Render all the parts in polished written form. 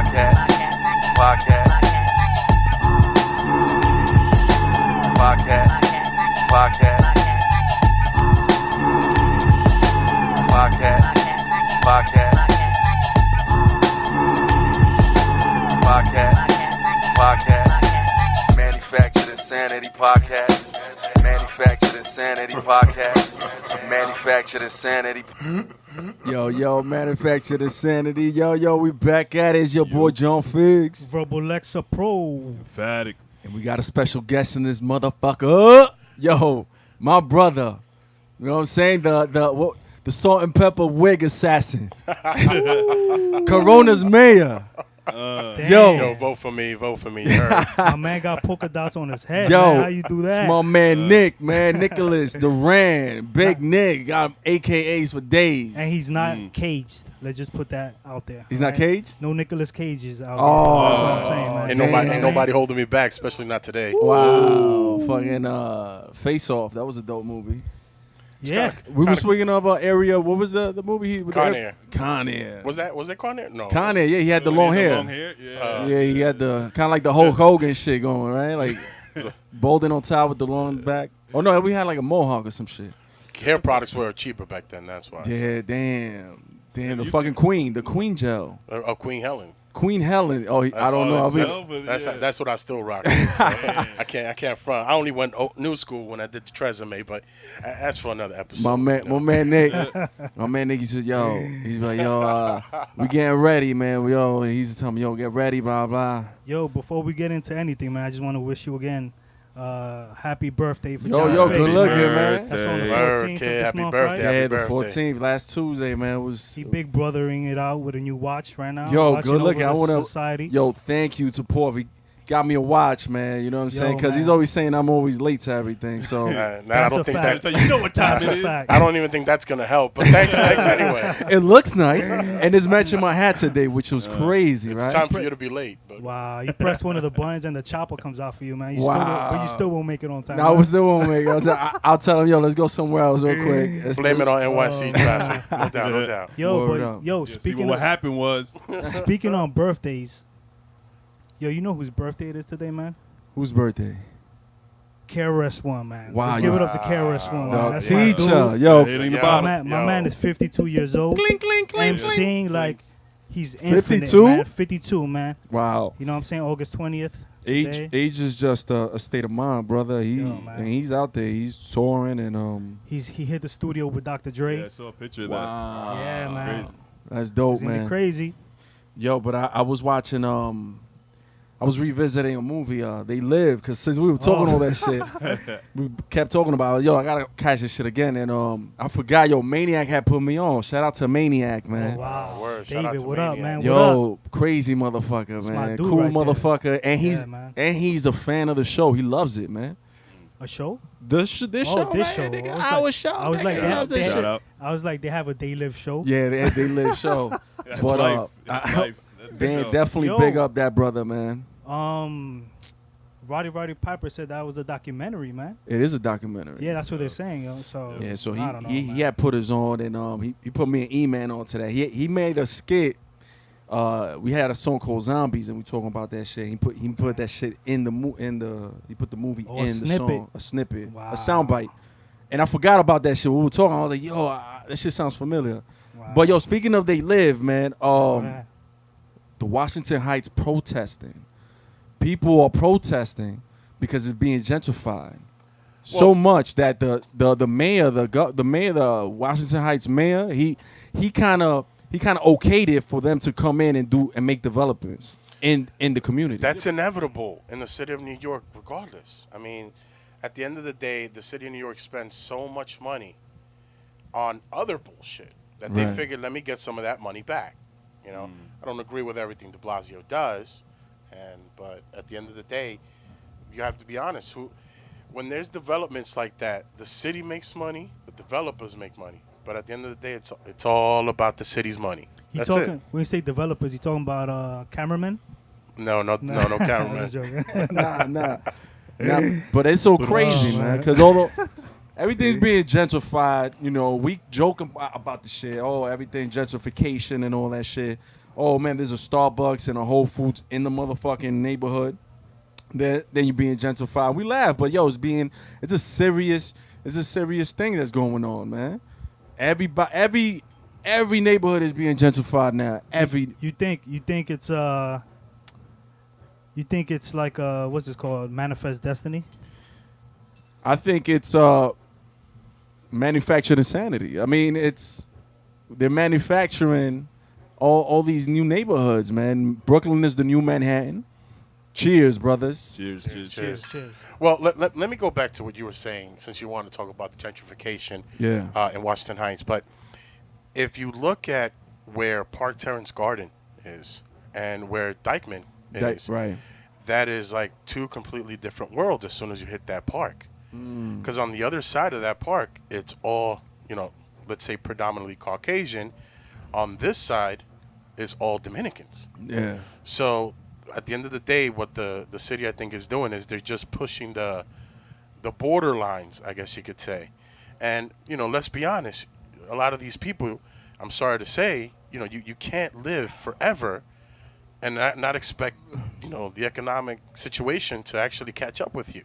Podcast. Podcast. Podcast. Podcast. Podcast. Podcast. Podcast. Podcast. Manufactured Insanity Podcast. Manufactured Insanity Podcast. Manufactured Insanity. Yo, Manufactured Insanity. Yo, we back at it. It's your boy John Figz. Verbal Lexapro. Emphatic. And we got a special guest in this motherfucker. Yo, my brother. You know what I'm saying? The salt and pepper wig assassin. Corona's mayor. Yo, vote for me. You heard? My man got polka dots on his head. Yo, man. How you do that? It's my man Nicholas, Duran, Big Nick, got him AKAs for days. And he's not caged. Let's just put that out there. He's not caged? No Nicholas Cages out Oh. there. That's what I'm saying, man. Ain't nobody holding me back, especially not today. Wow. Fucking Face Off. That was a dope movie. Yeah. We were speaking of area. What was the movie? Con Air. Con Air. Was that Con Air? No. Con Air, yeah, he had the long hair. Yeah. Yeah, he had the kind of like the Hulk Hogan shit going, right? Like balding on top with the long back. Oh no, we had like a mohawk or some shit. Hair products were cheaper back then. That's why. Yeah, damn, the fucking queen, the Queen gel, Queen Helen. Queen Helen. Oh, I don't know. That's what I still rock. With, so I can't front. I only went new school when I did the Tresemme, but that's for another episode. My man Nick, he said, he's like, we getting ready, man. He's telling me, get ready, blah blah. Yo, before we get into anything, man, I just want to wish you again happy birthday for John Yo, Figz, good looking, man. That's on the Word, 14th kid. of Happy this month, birthday. right? Yeah, the birthday. 14th, last Tuesday, man. Was He big brothering it out with a new watch right now. Yo, Watching good looking. over I want to. society. Yo, thank you to Paul. He got me a watch, man. You know what I'm saying? Because he's man. always saying I'm always late to everything. So I That's don't a think fact. that. So you know what time That's it a is. fact. I don't even think that's gonna help. But thanks anyway. it looks nice, and it's matching my hat today, which was crazy, It's right? time for you to be late. But Wow, you press one of the buttons and the chopper comes out for you, man. Wow. You still won't make it on time. No, I man. still won't make it. I'll tell him, let's go somewhere else real quick. Let's blame do- it on NYC traffic. No doubt. Yo, Word up. but yo, Yeah, see, speaking what of happened was speaking on birthdays, yo, you know whose birthday it is today, man? Whose birthday? KRS-One, man. Wow, Let's give it up to KRS-One, The man. That's my dude. teacher, yo. it ain't the Yo. bottom. My man is 52 years old. Clink, clink, clink, And clink. seeing like he's infinite, 52? man. 52, man. Wow. You know what I'm saying? August 20th. Age Today. is just a state of mind, brother. Man. And he's out there. He's touring and He hit the studio with Dr. Dre. Yeah, I saw a picture of wow. Yeah, That's man. crazy. That's dope, It's gonna be man. crazy. Yo, but I was watching I was revisiting a movie, They Live, because since we were talking all that shit, we kept talking about, I gotta catch this shit again, and I forgot, Maniac had put me on. Shout out to Maniac, man. Oh, wow. Word. Shout out David, to what up, Maniac. man? What up? Yo, crazy motherfucker, That's my man. dude Cool right there. motherfucker, and Yeah, man. he's a fan of the show. He loves it, man. A show? This show, This man, show. nigga, I was our show. I was like, nigga, they loves have- that they shit. Shout out. I was like, they have a They Live show. Yeah, they live show. That's But, life. That's life. That's the Man, show. definitely Yo. big up that brother, man. Roddy Piper said that was a documentary, man. It is a documentary. Yeah, that's what they're saying, yo. So Yeah, so I don't know, he man. had put his on, and he put me an E-Man on to that. He made a skit. We had a song called Zombies, and we talking about that shit. He put that shit in he put the movie Oh, a in the snippet. song, a snippet, Wow. a soundbite. And I forgot about that shit. We were talking. I was like, that shit sounds familiar. Wow. But speaking of They Live, man, Man. the Washington Heights protesting. People are protesting because it's being gentrified so much that the mayor, the mayor, the Washington Heights mayor, he kind of okayed it for them to come in and make developments in the community. That's inevitable in the city of New York, regardless. I mean, at the end of the day, the city of New York spends so much money on other bullshit that they Right. figured, let me get some of that money back. I don't agree with everything De Blasio does, but at the end of the day, you have to be honest. When there's developments like that, the city makes money, the developers make money. But at the end of the day, it's all about the city's money. That's it. When you say developers, you talking about cameramen? No I was cameraman. joking. nah. But it's so crazy, man, man. because although everything's being gentrified, we joke about the shit. Oh, everything gentrification and all that shit. oh man, there's a Starbucks and a Whole Foods in the motherfucking neighborhood, then you're being gentrified. We laugh, but yo, it's a serious thing that's going on, man. Every neighborhood is being gentrified now. You think it's like what's this called? Manifest destiny? I think it's manufactured insanity. I mean, they're manufacturing all these new neighborhoods, man. Brooklyn is the new Manhattan. Cheers, brothers. Cheers. Well, let me go back to what you were saying, since you want to talk about the gentrification in Washington Heights. But if you look at where Park Terrace Garden is and where Dykeman is, right. that is like two completely different worlds as soon as you hit that park. Because on the other side of that park, it's all, let's say predominantly Caucasian. On this side, it's all Dominicans. Yeah. So at the end of the day, what the city, I think, is doing is they're just pushing the border lines, I guess you could say. And, let's be honest, a lot of these people, I'm sorry to say, you can't live forever and not expect, the economic situation to actually catch up with you.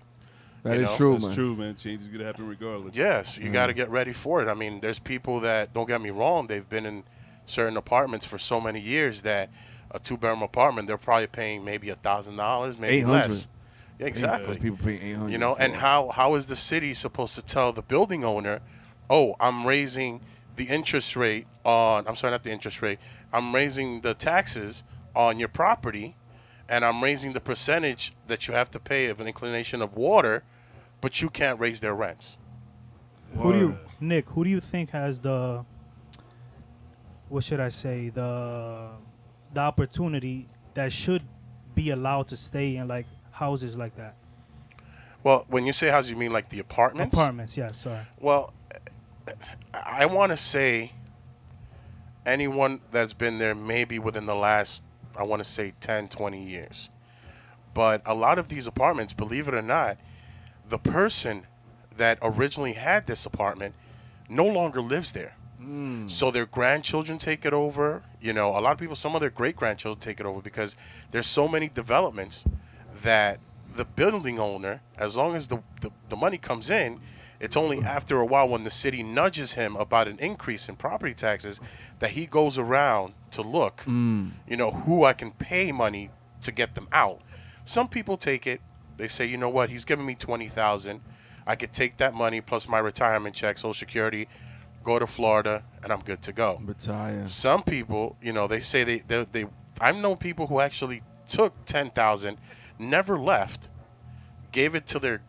That is true, man. That's true, man. Change is going to happen regardless. Yes, you got to get ready for it. I mean, there's people that, don't get me wrong, they've been in certain apartments for so many years that a 2-bedroom apartment, they're probably paying maybe $1,000, maybe less. Yeah, exactly. There's people paying $800. And how is the city supposed to tell the building owner, oh, I'm raising the interest rate on, I'm sorry, not the interest rate, I'm raising the taxes on your property, and I'm raising the percentage that you have to pay of an inclination of water, but you can't raise their rents. Nick, who do you think has the, what should I say, the opportunity that should be allowed to stay in like houses like that? Well, when you say houses, you mean like the apartments? Apartments, yeah, sorry. Well, I want to say anyone that's been there maybe within the last, I want to say 10, 20 years. But a lot of these apartments, believe it or not, the person that originally had this apartment no longer lives there. So their grandchildren take it over. A lot of people, some of their great-grandchildren take it over because there's so many developments that the building owner, as long as the money comes in, it's only after a while when the city nudges him about an increase in property taxes that he goes around to look, who I can pay money to get them out. Some people take it. They say, you know what, he's giving me $20,000. I could take that money plus my retirement check, Social Security, go to Florida, and I'm good to go. Retire. Some people, they say they I've known people who actually took $10,000, never left, gave it to their,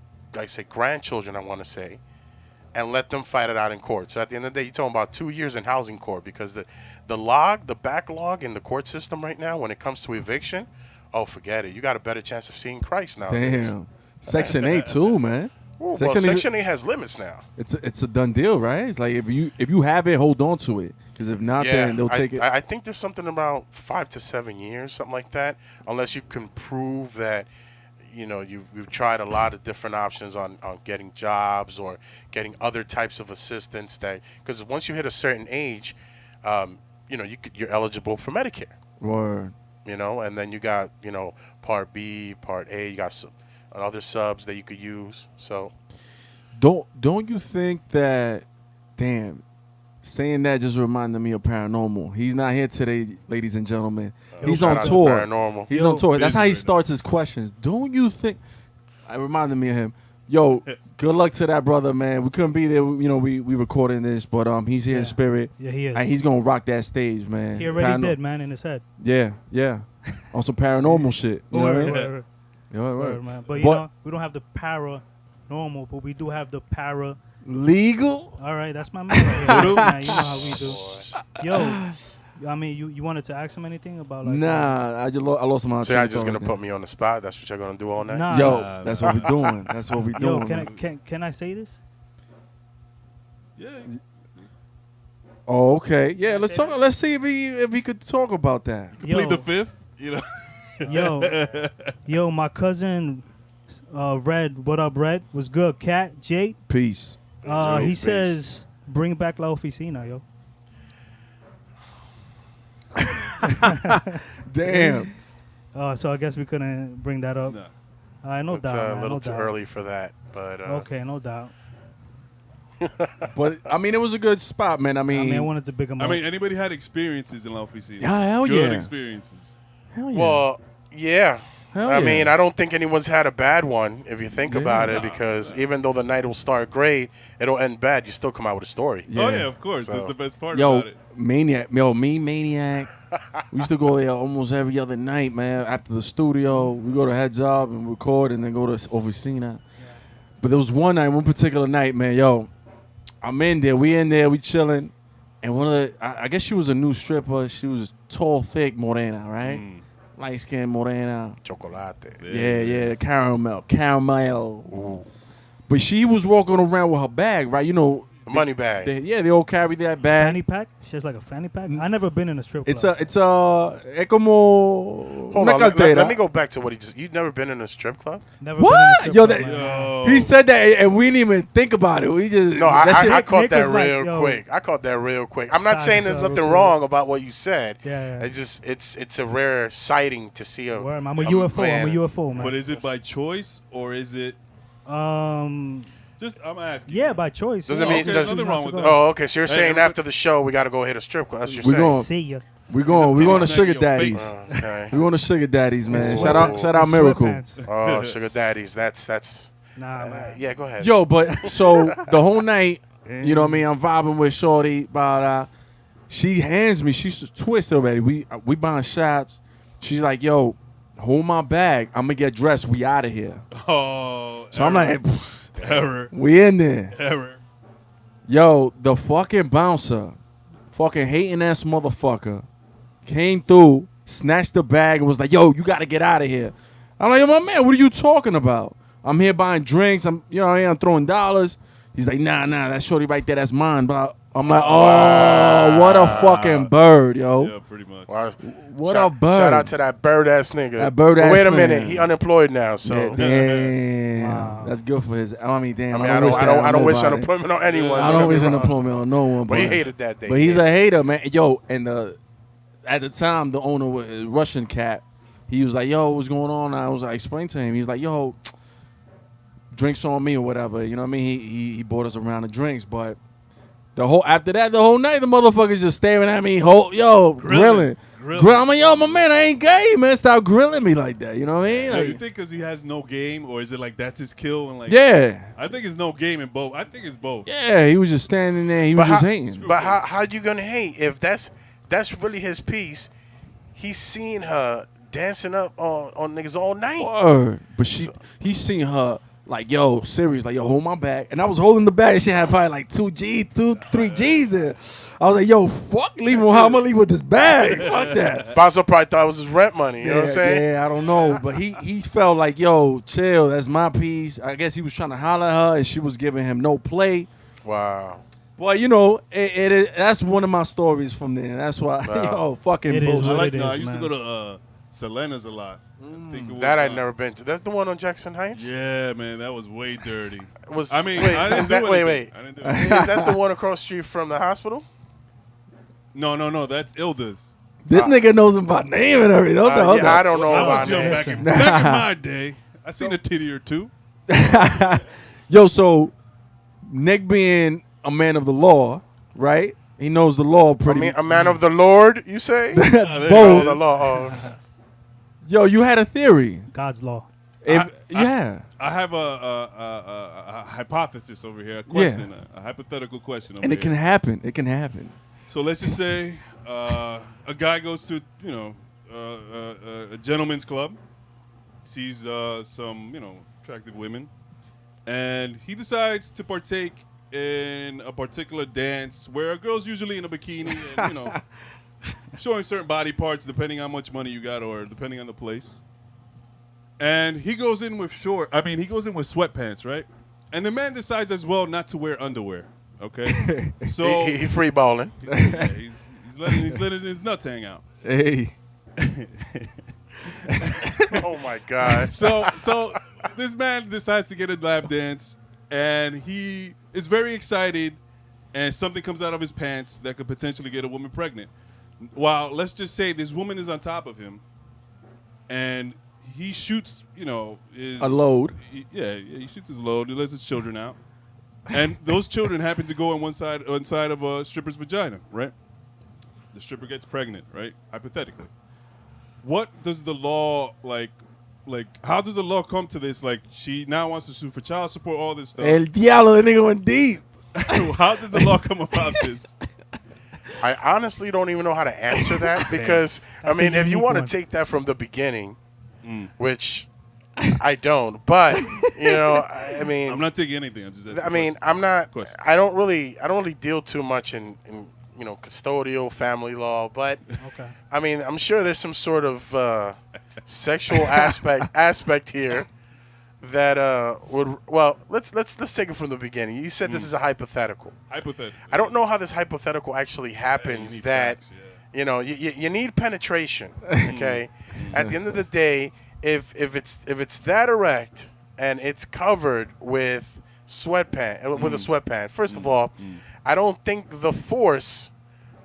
grandchildren, I want to say, and let them fight it out in court. So at the end of the day, you're talking about 2 years in housing court because the backlog in the court system right now when it comes to eviction, oh, forget it. You got a better chance of seeing Christ now. Damn. Section 8 too, man. Well, Section 8 has limits now. It's a done deal, right? It's like if you have it, hold on to it. Because if not, then they'll take it. I think there's something about 5 to 7 years, something like that, unless you can prove that, you've tried a lot of different options on getting jobs or getting other types of assistance. Because once you hit a certain age, you're eligible for Medicare. Word. And then you got, Part B, Part A, you got some other subs that you could use. So don't you think that, damn, saying that just reminded me of Paranormal. He's not here today, ladies and gentlemen. He's on tour. Paranormal. He's on tour. That's how he starts his questions. Don't you think? It reminded me of him. Yo, good luck to that brother, man. We couldn't be there. We recording this, but he's here in spirit. Yeah, he is. And he's gonna rock that stage, man. He already did, man, in his head. Yeah. On some paranormal shit. You know what I mean? Word, man. But we don't have the paranormal, but we do have the para legal. All right, that's my man. Right here. Man, you know how we do. Yo, I mean, you wanted to ask him anything about like? Nah, I lost my. So you're just gonna put me on the spot? That's what you're gonna do all night? Nah, yo, that's what we're doing. That's what we're doing. Yo, can I say this? Yeah. Oh, okay. Yeah, let's talk. Let's see if we could talk about that. Complete the fifth. Yo, my cousin, Red. What up, Red? Was good, Cat, Jake. Peace. He says, bring back La Oficina, yo. Damn. So I guess we couldn't bring that up. Nah. No It's doubt. a man, little no too doubt. early for that, but Okay, no doubt. But I mean, it was a good spot, man. I I mean, mean, I wanted to big him I up. mean, anybody had experiences in La Oficina? Yeah, hell Good yeah. experiences. hell yeah. well, yeah. Hell I yeah. mean, I don't think anyone's had a bad one if you think Yeah. about it, Nah, because even though the night will start great, it'll end bad. You still come out with a story. Yeah. Oh yeah, of course. So- That's the best part Yo, about it. Maniac. Yo, me, Maniac. We used to go there almost every other night, man. After the studio, we go to Heads Up and record and then go to Oficina. But there was one night, one particular night, man, yo, I'm in there. We chilling. And one of the, I guess she was a new stripper. She was tall, thick, morena, right? Mm. Light skin, morena. Chocolate. Yeah, caramel. But she was walking around with her bag, right? You know, Money bag. they all carry that bag. Fanny pack? She has like a fanny pack? I never been in a strip It's club. es como Hold una on, let cartera. me go back to what he just. You've never been in a strip club? Never What? been in a strip Yo, club, that- man. Yo. He said that, and we didn't even think about it. We just No, that shit- I caught Nick that is like, real yo. quick. I caught that real quick. I'm not Size saying there's up nothing real wrong about what you said. Yeah. It's just it's a rare sighting to see a. Word, man. I'm a UFO. I'm man. a UFO, man. But is it by choice or is it just? I'm asking. Yeah, by choice. Doesn't yeah. mean- Okay, doesn't- nothing wrong with that. Oh, okay. So you're Hey, saying everybody- after the show we got to go hit a strip club? That's what We you're saying. going- See ya. we going to titty sugar snack in your daddies. face. Okay. We going to sugar daddies, man. In Shout out sweatpants. Miracle. Sweatpants. Oh, sugar daddies. That's. Nah, man. Yeah, go ahead. Yo, but so the whole night, you know what I mean? I'm vibing with Shorty, but she hands me. She's twist already. We buying shots. She's like, "Yo, hold my bag. I'm gonna get dressed. We out of here." Oh. So I'm like, error. "We in there." Error. Yo, the fucking bouncer, fucking hating ass motherfucker, came through, snatched the bag, and was like, "Yo, you gotta get out of here." I'm like, "Yo, my man, what are you talking about? I'm here buying drinks. I'm throwing dollars." He's like, "Nah, that shorty right there, that's mine." But I'm like, "Oh, what a fucking bird, yo! Yeah, pretty much. Wow. What shout, a bird!" Shout out to that bird ass nigga. That bird But ass wait a nigga. minute, he unemployed now, so. Yeah, damn, Wow. that's good for his. I mean, damn. I mean, I don't wish nobody. unemployment on anyone. I don't don't get wish me wrong. unemployment on no one. But he hated that day. But he's a hater, man. Yo, and at the time, the owner was a Russian cat. He was like, "Yo, what's going on?" I was like, explain to him. He's like, "Yo, drinks on me or whatever." You know what I mean? He bought us a round of drinks, but after that, the whole night, the motherfuckers just staring at me. Grilling. I'm like, "Yo, my man, I ain't gay, man. Stop grilling me like that." You know what I mean? Yo, Like, you think because he has no game, or is it like that's his kill? And like, yeah, I think it's no game in both. I think it's both. yeah. He was just standing there. He was just hating. But how you gonna hate if that's really his piece? He's seen her dancing up on niggas all night. Word. But he seen her like, "Yo, serious, like, yo, hold my bag." And I was holding the bag. She had probably like 3 G's there. I was like, "Yo, fuck, leave him. How I'm gonna leave with this bag? Fuck that." Bonzo probably thought it was his rent money. You know what I'm saying? Yeah, I don't know. But he felt like, "Yo, chill, that's my piece." I guess he was trying to holler at her and she was giving him no play. Wow. Well, you know, that's one of my stories from there. That's why, Wow. yo, fucking It is bullshit. what it I is, used man. to go to Selena's a lot. I think it was, That I'd never been to. That's the one on Jackson Heights. Yeah, man, that was way dirty. Was I mean, wait, I didn't is that do wait? anything. I didn't do anything. Is that the one across the street from the hospital? No, that's Ilda's. This nigga knows him by name and everything. Hold on. Yeah, I don't know I about was young that. back in my day. I seen a titty or two. Yo, so Nick being a man of the law, right? He knows the law pretty. A man of the Lord, you say? there Oh, Both. the law. Oh. Yo, you had a theory. God's law. Yeah. I have a hypothesis over here, a question, a hypothetical question over And it here. can happen. It can happen. So let's just say a guy goes to, a gentleman's club, sees some, attractive women, and he decides to partake in a particular dance where a girl's usually in a bikini and, showing certain body parts depending on how much money you got or depending on the place. And he goes in with sweatpants, right? And the man decides as well not to wear underwear, okay? So He free balling. he's letting his nuts hang out. Hey. Oh my God. So this man decides to get a lap dance, and he is very excited, and something comes out of his pants that could potentially get a woman pregnant. While let's just say this woman is on top of him, and he shoots, his A load. he shoots his load. He lets his children out, and those children happen to go on one side of a stripper's vagina, right? The stripper gets pregnant, right? Hypothetically, what does the law like? How does the law come to this? Like, she now wants to sue for child support, all this stuff. El diablo, the nigga went deep. How does the law come about this? I honestly don't even know how to answer that because, That's I mean, a if you unique want to one. take that from the beginning, which I don't, but, I mean, I'm not taking anything. I'm just asking. I mean, questions. I'm not. Question. I don't really deal too much in custodial family law, but Okay. I mean, I'm sure there's some sort of sexual aspect here that would. Well, let's take it from the beginning. You said this is a hypothetical. Hypothetical. I don't know how this hypothetical actually happens. need That facts, yeah. you need penetration. Okay. At the end of the day, if it's that erect and it's covered with sweatpant with a sweatpand, first of all, I don't think the force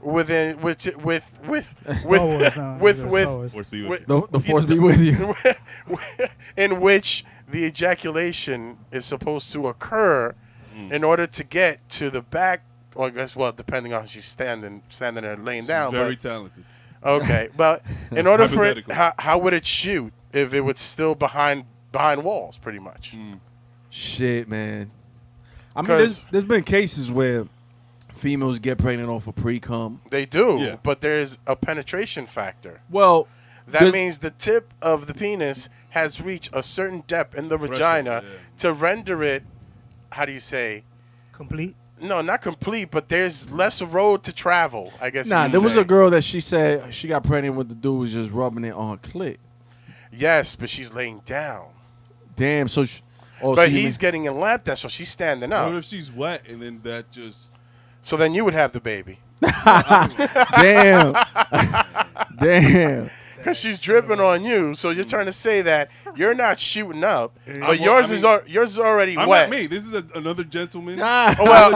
within with Star Wars now. with Star with Wars. Force be with with- you. The force be with you. in which the ejaculation is supposed to occur in order to get to the back, or I guess, well, depending on how she's standing there laying down. Very But, talented. okay, but in order for it, Hypothetically. how would it shoot if it was still behind walls, pretty much? Shit, man. I mean, 'Cause- there's been cases where females get pregnant off of pre-cum. They do, Yeah. but there's a penetration factor. Well, That there's- means the tip of the penis has reached a certain depth in the vagina yeah. to render it, how do you say? Complete. No, not complete, but there's less road to travel, I guess. Nah, you there would was say. a girl that she said she got pregnant with the dude was just rubbing it on her clit. Yes, but she's laying down. Damn, so But so you he's mean- getting a lap dance, so she's standing What up. if she's wet and then that just? So then you would have the baby. damn. Damn. Because she's dripping on you, so you're trying to say that you're not shooting up, but Well, yours I is mean, yours is already I'm wet. not me. This is another gentleman. Ah. Oh, well,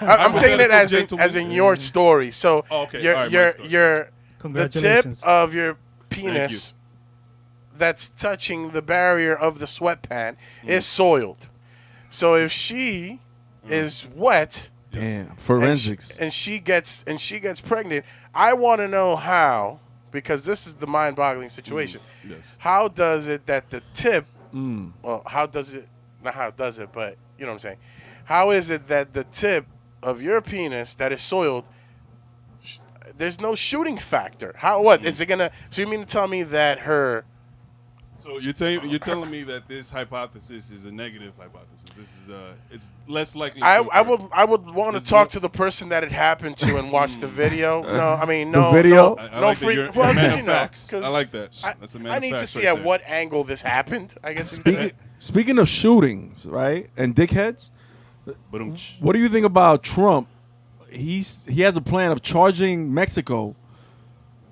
I'm taking it Hypothetical as in gentleman. your story. So Oh, okay. your All right, my your story. your the tip Congratulations. of your penis that's touching the barrier of the sweatpant is soiled. So if she is wet Damn. and Forensics. and she gets pregnant, I want to know how, because this is the mind-boggling situation. Yes. How does it that the tip? Mm. Well, how does it? Not how does it, but you know what I'm saying. How is it that the tip of your penis that is soiled? There's no shooting factor. How? What is it gonna? So you mean to tell me that her? So you're telling me that this hypothesis is a negative hypothesis. This is it's less likely. to I occur. would want to This talk is- to the person that it happened to and watch the video. No, I mean no. The video? No, I no like that free. you're Well, a man 'cause, of you know, facts. 'cause I like that. That's a man I of need to facts see right at there. what angle this happened. I guess. you could say. Speaking of shootings, right, and dickheads, But what do you think about Trump? He has a plan of charging Mexico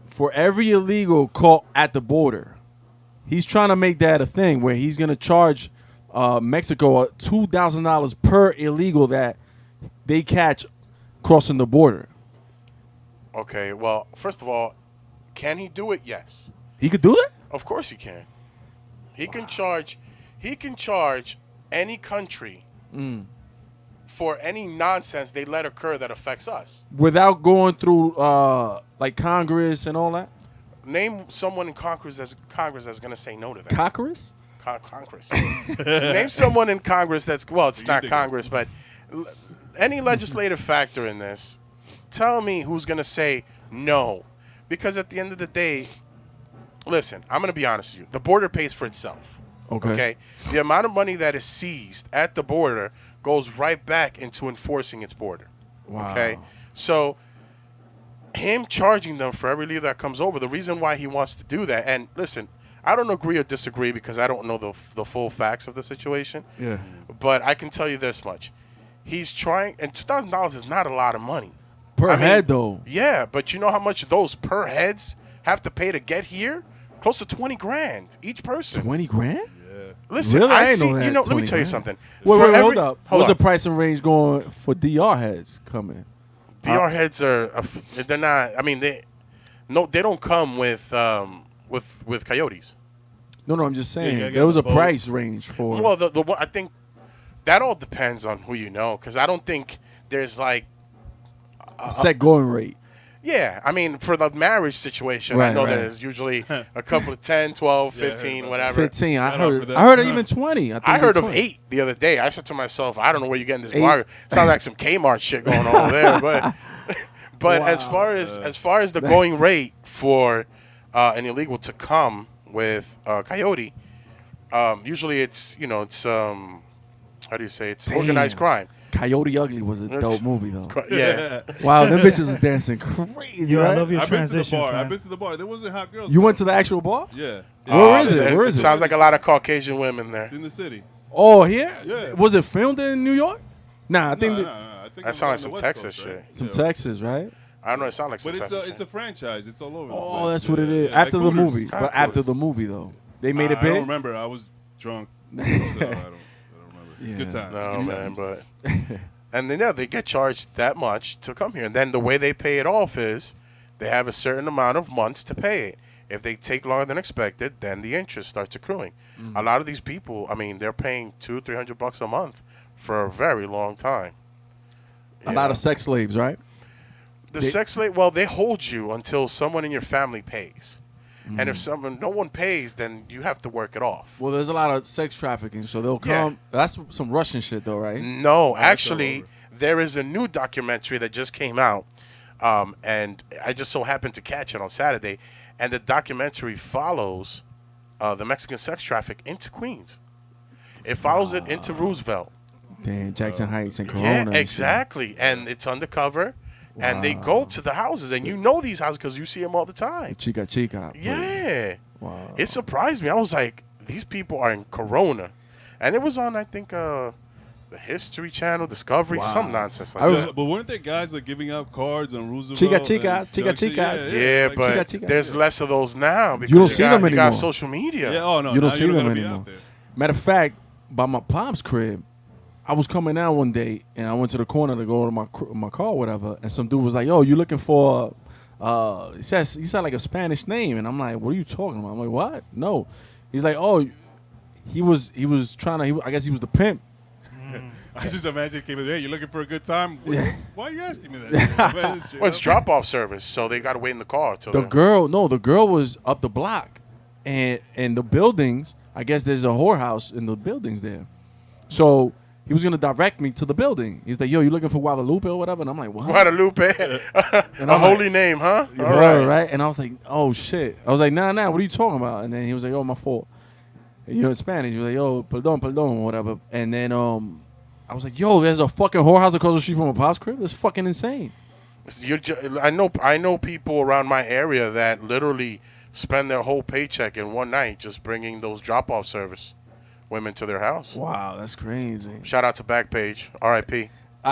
for every illegal caught at the border. He's trying to make that a thing where he's going to charge Mexico $2,000 per illegal that they catch crossing the border. Okay. Well, first of all, can he do it? Yes. He could do that? Of course he can. He can charge. He can charge any country for any nonsense they let occur that affects us. Without going through like Congress and all that? Name someone in Congress that's going to say no to that. Congress? Congress. Name someone in Congress that's it's You not think Congress, but any legislative factor in this. Tell me who's going to say no, because at the end of the day, listen, I'm going to be honest with you. The border pays for itself. Okay. The amount of money that is seized at the border goes right back into enforcing its border. Wow. Okay. So him charging them for every leader that comes over, the reason why he wants to do that, and listen, I don't agree or disagree because I don't know the full facts of the situation, Yeah. but I can tell you this much. He's trying, and $2,000 is not a lot of money. Per I mean, head, though. Yeah, but you know how much those per heads have to pay to get here? Close to 20 grand each person. 20 grand? Listen, Really? I I ain't see. know that, You know, let me 20 tell you grand. something. Wait, For hold up. hold What's the on. pricing range going for DR heads coming? DR heads are they're not. I mean, No, they don't come with coyotes. No, I'm just saying gotta get there was on a the boat. price range for. Well, the one I think that all depends on who you know, because I don't think there's like set going rate. yeah. I mean, for the marriage situation, I Right, know right. there's usually a couple of 10, 12, Yeah, I 15, heard whatever. 15. I Right off heard. of that. I heard of even 20. I heard of 20. 8 the other day. I said to myself, I don't know where you're getting this 8. bar. Sounds like some Kmart shit going on over there. But Wow. as far as the going rate for an illegal to come with coyote, usually it's how do you say it's Damn. organized crime. Coyote Ugly was a dope movie though. Yeah. Wow, them bitches was dancing crazy. Yo, right? I love your I've been to the transitions, bar. man. I've been to the bar. There wasn't hot girls. You though. went to the actual bar? Yeah. Where is it? Where is it? Sounds like a lot of Caucasian women there. It's in the city. Oh, here? Yeah. Was it filmed in New York? Nah, I think No, that- I think That it sounds was like on some the West Texas Coast, right? shit. some Yeah. Texas, right? I don't know. It sounds like some But Texas it's a shit. franchise. It's all over. the Oh, place. that's what it is. Yeah, After like the Hooters. movie. Kinda But after cool. the movie, though. They made it I big? don't remember. I was drunk. So I don't remember. Yeah. Good times. No, Good man, times. but and then they get charged that much to come here, and then the way they pay it off is they have a certain amount of months to pay it. If they take longer than expected, then the interest starts accruing. A lot of these people, I mean, they're paying $200-300 a month for a very long time. A You lot know? of sex slaves, right? The sex slave, well, they hold you until someone in your family pays, and if no one pays, then you have to work it off. Well, there's a lot of sex trafficking, so they'll Yeah. come. That's some Russian shit, though, right? No, that's actually, all there is a new documentary that just came out, and I just so happened to catch it on Saturday, and the documentary follows the Mexican sex traffic into Queens. It follows it into Roosevelt. Damn, Jackson Heights and Corona. Yeah, and shit. exactly, and it's undercover, and they go to the houses, and you know these houses because you see them all the time. Chica Chica. Yeah, Wow. it surprised me. I was like, these people are in Corona, and it was on, I think, the History Channel, Discovery, Wow. some nonsense like I that. re- Yeah, but weren't there guys like giving out cards on Roosevelt? Chica and chicas, chica Junction? chicas. Yeah, like- but Chica, chica. there's less of those now because don't see them you got anymore. social media. Yeah, oh no, You don't now see you're them gonna be anymore. out there. Matter of fact, by my mom's crib, I was coming out one day and I went to the corner to go to my car or whatever, and some dude was like, "Yo, you looking for?" He said like a Spanish name, and I'm like, "What are you talking about?" I'm like, "What? No." He's like, "Oh, he was trying to. I guess he was the pimp." I just imagine he came in there. You looking for a good time? Yeah. Why are you asking me that? Well, it's drop-off service, so they got to wait in the car. Till The they're- girl was up the block, and the buildings. I guess there's a whorehouse in the buildings there, so. He was gonna direct me to the building. He's like, "Yo, you looking for Guadalupe or whatever?" And I'm like, "What?" Guadalupe, And a I'm holy like, name, huh? All right. right. And I was like, "Oh shit!" I was like, "Nah, what are you talking about?" And then he was like, "Oh, my fault." And, in Spanish, he was like, "Yo, perdón, whatever." And then I was like, "Yo, there's a fucking whorehouse across the street from a pop's crib. That's fucking insane." I know people around my area that literally spend their whole paycheck in one night just bringing those drop-off service women to their house. Wow, that's crazy. Shout out to Backpage, R.I.P.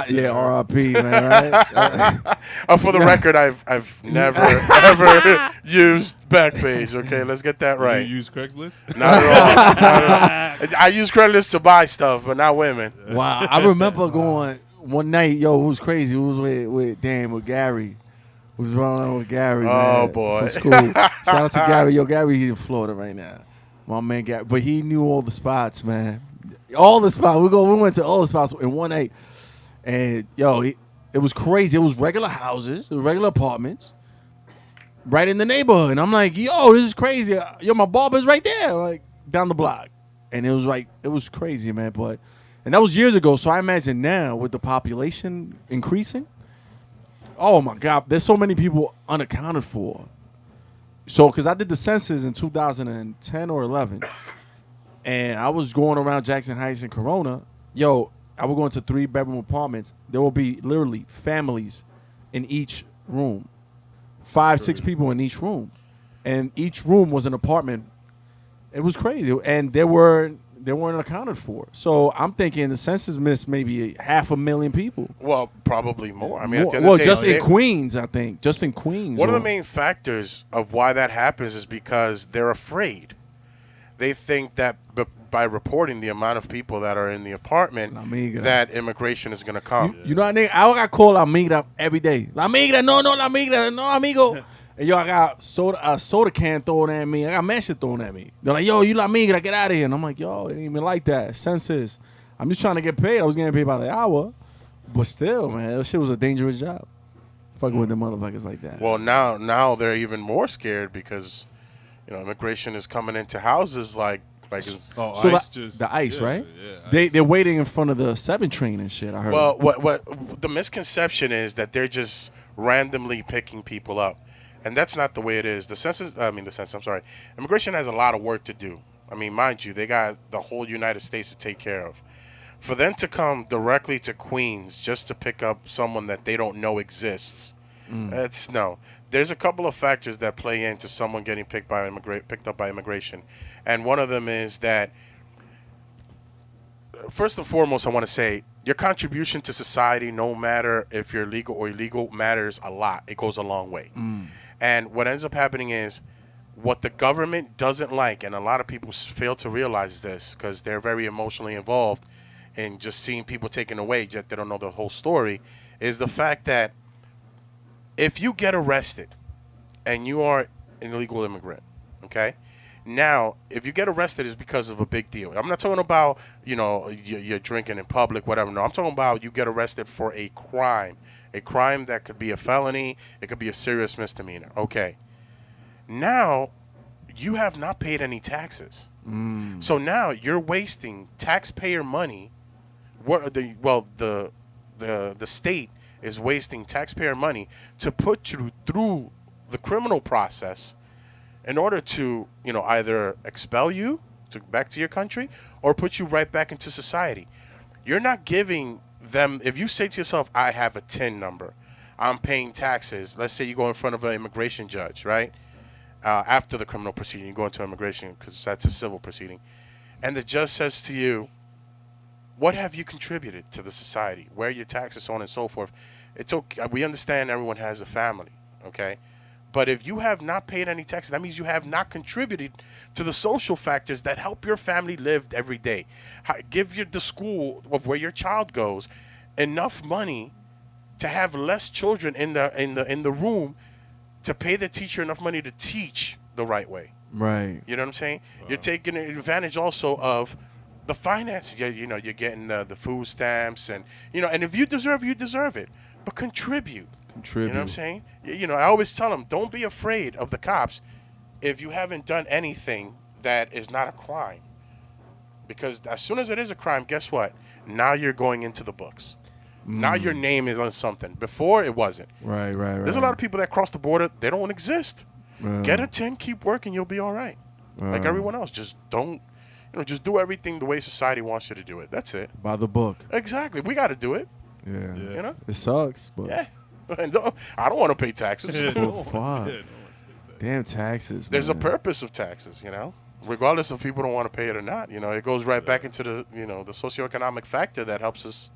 Yeah, R.I.P. man. Right? For the record, I've never ever used Backpage. Okay, let's get that right. You use Craigslist? Not at all. Not at all. I use Craigslist to buy stuff, but not women. Wow, I remember going one night. Yo, it was crazy. It was with Gary. We was running around with Gary. Oh, man, boy. from school. Shout out to Gary. Yo, Gary, he's in Florida right now. My man Gary, but he knew all the spots, man. All the spots. We went to all the spots in one night, and yo, it was crazy. It was regular houses, it was regular apartments, right in the neighborhood. And I'm like, yo, this is crazy. Yo, my barber's right there, like down the block. And it was crazy, man. And that was years ago. So I imagine now with the population increasing, oh my God, there's so many people unaccounted for. So, because I did the census in 2010 or 11, and I was going around Jackson Heights and Corona. Yo, I would go into 3-bedroom apartments. There will be literally families in each room, 5-6 people in each room, and each room was an apartment. It was crazy, and they weren't accounted for. So I'm thinking the census missed maybe 500,000 people. Well, probably more. I mean, More- at the end of the day, just in Queens, I think. Just in Queens. one of the or- main factors of why that happens is because they're afraid. They think that by reporting the amount of people that are in the apartment, La migra. that immigration is going to come. You know what I mean? I got called La Migra every day. La Migra, no, La Migra, no, amigo. And yo, I got a soda can thrown at me. I got mad shit thrown at me. They're like, yo, you la migra, get out of here. And I'm like, yo, it ain't even like that. Senses. I'm just trying to get paid. I was getting paid by the hour. But still, man, that shit was a dangerous job. Fucking with them motherfuckers like that. Well, now they're even more scared because, immigration is coming into houses like it's, Oh, so ICE the ICE, yeah, right? Yeah, They're waiting in front of the 7 train and shit, I heard. well, what the misconception is that they're just randomly picking people up, and that's not the way it is. Immigration has a lot of work to do. I mean, mind you, they got the whole United States to take care of. For them to come directly to Queens just to pick up someone that they don't know exists, that's no. There's a couple of factors that play into someone getting picked up by immigration, and one of them is that, first and foremost, I want to say your contribution to society, no matter if you're legal or illegal, matters a lot. It goes a long way. And what ends up happening is what the government doesn't like, and a lot of people fail to realize this because they're very emotionally involved in just seeing people taken away, yet they don't know the whole story, is the fact that if you get arrested and you are an illegal immigrant, okay? Now, if you get arrested, it's because of a big deal. I'm not talking about, you're drinking in public, whatever. No, I'm talking about you get arrested for a crime that could be a felony. It could be a serious misdemeanor. Okay. Now, you have not paid any taxes. So now you're wasting taxpayer money. The state is wasting taxpayer money to put you through the criminal process in order to, either expel you back to your country or put you right back into society. You're not giving them, if you say to yourself, I have a TIN number, I'm paying taxes. Let's say you go in front of an immigration judge, right? After the criminal proceeding, you go into immigration because that's a civil proceeding. And the judge says to you, what have you contributed to the society? Where are your taxes, so on and so forth? It's okay. We understand everyone has a family, okay? But if you have not paid any taxes, that means you have not contributed to the social factors that help your family live every day. Give the school of where your child goes enough money to have less children in the room to pay the teacher enough money to teach the right way. Right. You know what I'm saying? Wow. You're taking advantage also of the finances. You're getting the food stamps and if you deserve it. But contribute. You know what I'm saying? I always tell them, don't be afraid of the cops if you haven't done anything that is not a crime. Because as soon as it is a crime, guess what? Now you're going into the books. Now your name is on something. Before, it wasn't. Right. There's a lot of people that cross the border. They don't exist. Get a TIN, keep working, you'll be all right. Like everyone else. Just don't, just do everything the way society wants you to do it. That's it. By the book. Exactly. We got to do it. Yeah. It sucks, but. Yeah. No, I don't want to pay taxes. Oh, fuck. Damn taxes. There's a purpose of taxes, regardless if people don't want to pay it or not. It goes right back into the the socioeconomic factor that helps us,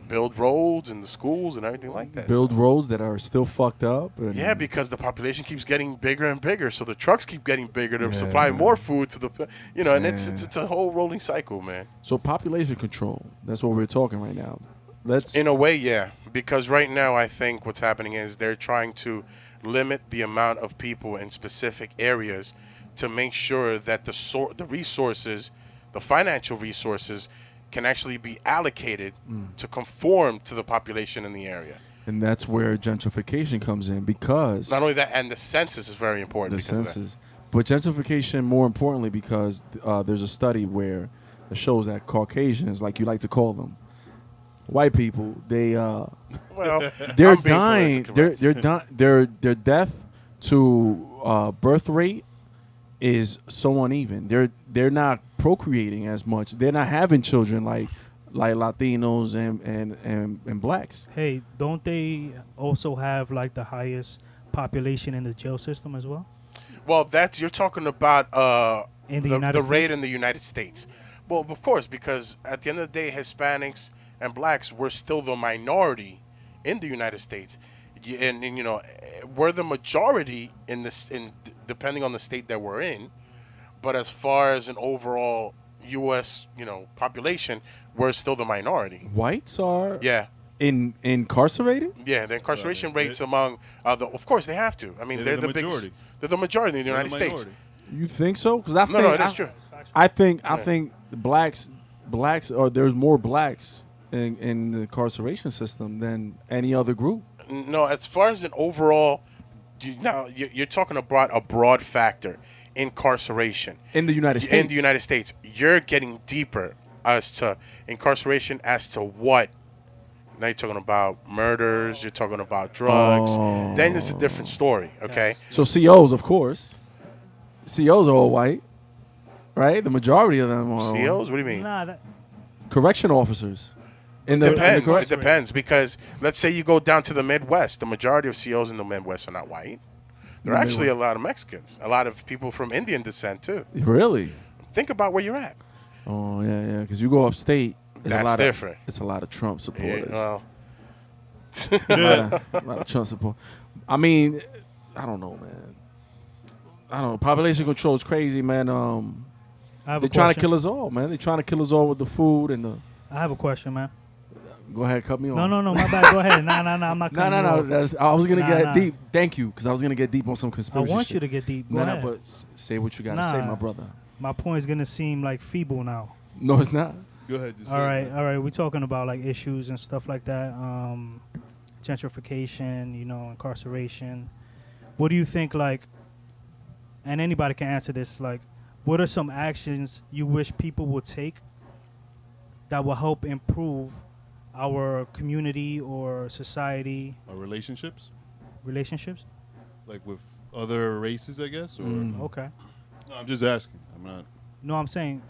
build roads and the schools and everything like that. Build roads that are still fucked up. Yeah, because the population keeps getting bigger and bigger, so the trucks keep getting bigger to supply more food to the, and it's a whole rolling cycle, man. So population control. That's what we're talking right now. In a way, yeah. Because right now, I think what's happening is they're trying to limit the amount of people in specific areas to make sure that the resources, the financial resources, can actually be allocated to conform to the population in the area. And that's where gentrification comes in, because not only that, and the census is very important. The census, but gentrification more importantly because there's a study where it shows that Caucasians, like you like to call them, white people, they're dying. Their death to birth rate is so uneven. They're not procreating as much. They're not having children like Latinos and blacks. Hey, don't they also have like the highest population in the jail system as well? Well, you're talking about the rate in the United States. Well, of course, because at the end of the day, Hispanics and blacks were still the minority in the United States, and we're the majority in depending on the state that we're in. But as far as an overall U.S. Population, we're still the minority. Whites are Incarcerated? Yeah, the incarceration Well, rates among of course they have to. I mean, They're they're the the biggest. majority. They're the majority in the They're United the States. minority. You think so? Because I think No, that's true. I think blacks or there's more blacks in the incarceration system than any other group. No, as far as an overall, you're talking about a broad factor, incarceration In the United States. in the United States. You're getting deeper as to incarceration as to what. Now you're talking about murders. You're talking about drugs. Oh. Then it's a different story. Okay. So COs, of course. COs are all white, right? The majority of them are COs? What do you mean? Nah, that, correction officers. In the Depends. correct- It depends because let's say you go down to the Midwest. The majority of COs in the Midwest are not white. There are actually a lot of Mexicans, a lot of people from Indian descent too. Really? Think about where you're at. Oh yeah. Because you go upstate. It's That's a lot different. It's a lot of Trump supporters. Well, a lot of Trump support. I mean, I don't know, man. I don't know. Population control is crazy, man. I have They're a trying to question. kill us all, man. They're trying to kill us all with the food and the. I have a question, man. Go ahead, cut me off. No, my bad. Go ahead. Nah, I'm not. No, cutting you off. That's, I was gonna Nah, get nah. deep. Thank you, because I was gonna get deep on some I conspiracy. want shit. you to get deep. Go No, ahead. but say what you gotta say, Nah. my brother. My point is gonna seem like feeble now. No, it's not. Go ahead. Just All say right, it. all right. We're talking about like issues and stuff like that. Gentrification, incarceration. What do you think, like, and anybody can answer this, like, what are some actions you wish people would take that will help improve our community or society Our relationships, relationships? like with other races, I guess. Or Okay. no, I'm just asking. I'm not. No, I'm saying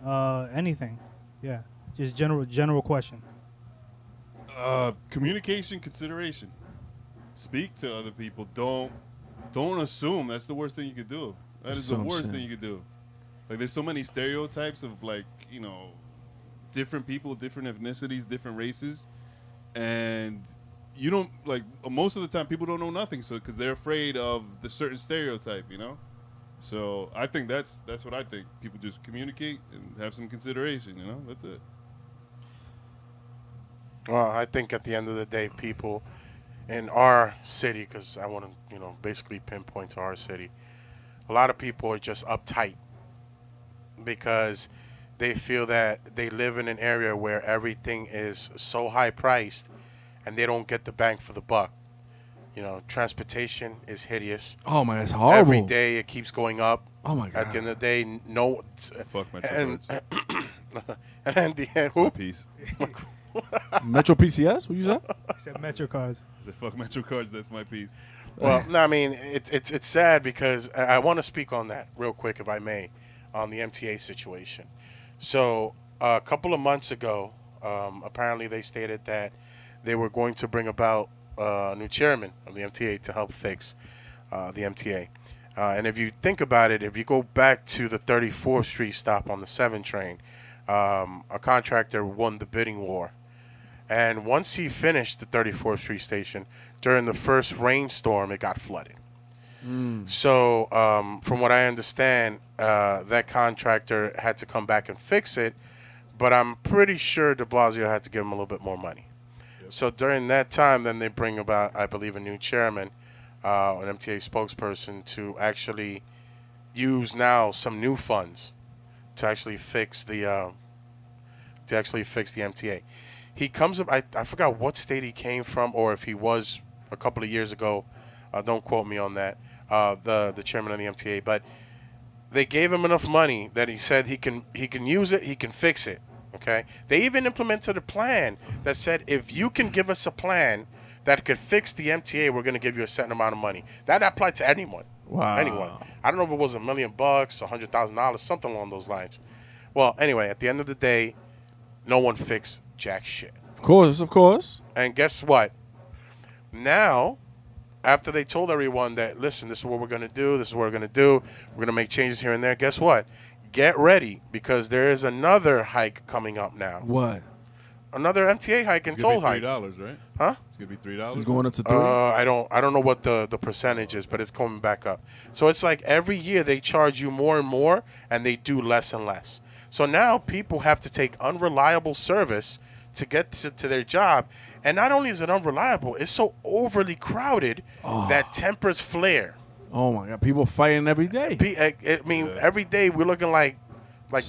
anything. Yeah. Just general question. Communication, consideration. Speak to other people. Don't assume. That's the worst thing you could do. That is the worst Assumption. thing you could do. Like, there's so many stereotypes of, like, different people, different ethnicities, different races, and you don't, like, most of the time people don't know nothing, so because they're afraid of the certain stereotype, So I think that's what I think. People just communicate and have some consideration. That's it. well, I think at the end of the day, people in our city, because I want to, basically pinpoint to our city, a lot of people are just uptight because they feel that they live in an area where everything is so high priced and they don't get the bang for the buck. Transportation is hideous. Oh my, it's horrible. Every day it keeps going up. Oh my god. At the end of the day, no. Fuck my And, cards. and at the end, My piece. Metro PCS? What you said? Except Metro cards. I said, fuck Metro cards. That's my piece. well, no, I mean it's sad because I want to speak on that real quick, if I may, on the MTA situation. So a couple of months ago, apparently they stated that they were going to bring about a new chairman of the MTA to help fix the MTA. And if you think about it, if you go back to the 34th Street stop on the 7 train, a contractor won the bidding war. And once he finished the 34th Street station, during the first rainstorm, it got flooded. So from what I understand, that contractor had to come back and fix it, but I'm pretty sure de Blasio had to give him a little bit more money. So during that time, then they bring about, I believe, a new chairman, an MTA spokesperson, to actually use now some new funds to actually fix the MTA. He comes up. I forgot what state he came from, or if he was a couple of years ago. Don't quote me on that. The chairman of the MTA, but they gave him enough money that he said he can use it. He can fix it. Okay. They even implemented a plan that said if you can give us a plan that could fix the MTA, we're going to give you a certain amount of money. That applied to anyone. Wow. Anyone. I don't know if it was $1 million, $100,000, something along those lines. Well, anyway, at the end of the day, no one fixed jack shit. Of course. And guess what? Now, after they told everyone that, listen, this is what we're going to do, we're going to make changes here and there, guess what? Get ready, because there is another hike coming up now. What? Another MTA hike and It's gonna toll be hike. $3, right? Huh? It's gonna be $3. It's going up to 3. I don't know what the percentage is, but it's coming back up. So it's like every year they charge you more and more, and they do less and less. So now people have to take unreliable service to get to their job, And not only is it unreliable, it's so overly crowded that tempers flare. Oh my God, people fighting every day. Every day we're looking like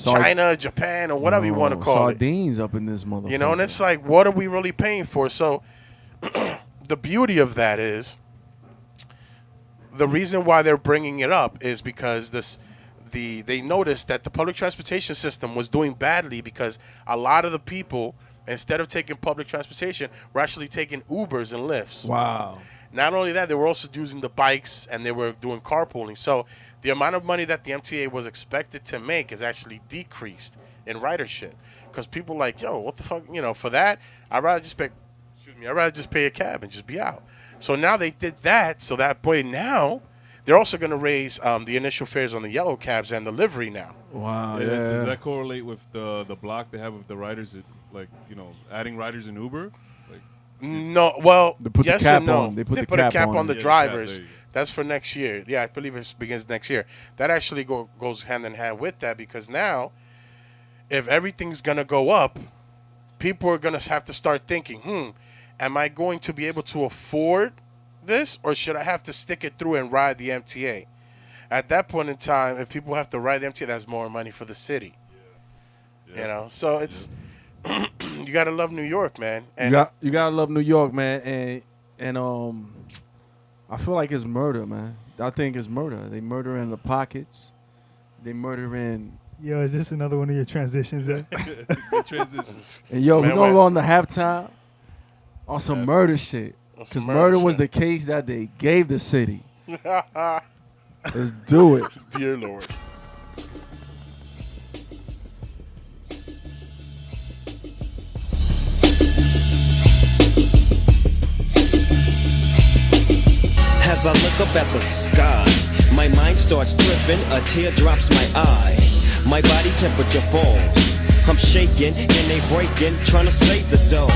China, Japan, or whatever you want to call sardines up in this motherfucker. it. And it's like, what are we really paying for? So the beauty of that is, the reason why they're bringing it up is because they noticed that the public transportation system was doing badly because a lot of the people, instead of taking public transportation, were actually taking Ubers and Lyfts. Wow. Not only that, they were also using the bikes and they were doing carpooling. So the amount of money that the MTA was expected to make is actually decreased in ridership. Because people are like, yo, what the fuck? For that, I'd rather just pay a cab and just be out. So now they did that. So that way now, they're also going to raise the initial fares on the yellow cabs and the livery now. Wow. Yeah. Yeah. Does that correlate with the block they have of the riders? Adding riders in Uber? No, well, They put yes the cap and no. on. They put the a cap cap on on the it. drivers. There you go. That's for next year. Yeah, I believe it begins next year. That actually goes hand in hand with that, because now, if everything's going to go up, people are going to have to start thinking, am I going to be able to afford this, or should I have to stick it through and ride the MTA? At that point in time, if people have to ride the MTA, that's more money for the city. Yeah. So it's... you gotta love New York, man. And you gotta love New York, man. And I feel like it's murder, man. I think it's murder. They murder in the pockets. They murder in. Yo, is this another one of your transitions? Good transitions. And yo, Man, we're gonna go on the halftime on some murder shit. some Because murder murder was shit. the case that they gave the city. Let's do it. Dear Lord. As I look up at the sky, my mind starts tripping, a tear drops my eye. My body temperature falls. I'm shaking and they breaking, trying to save the dough.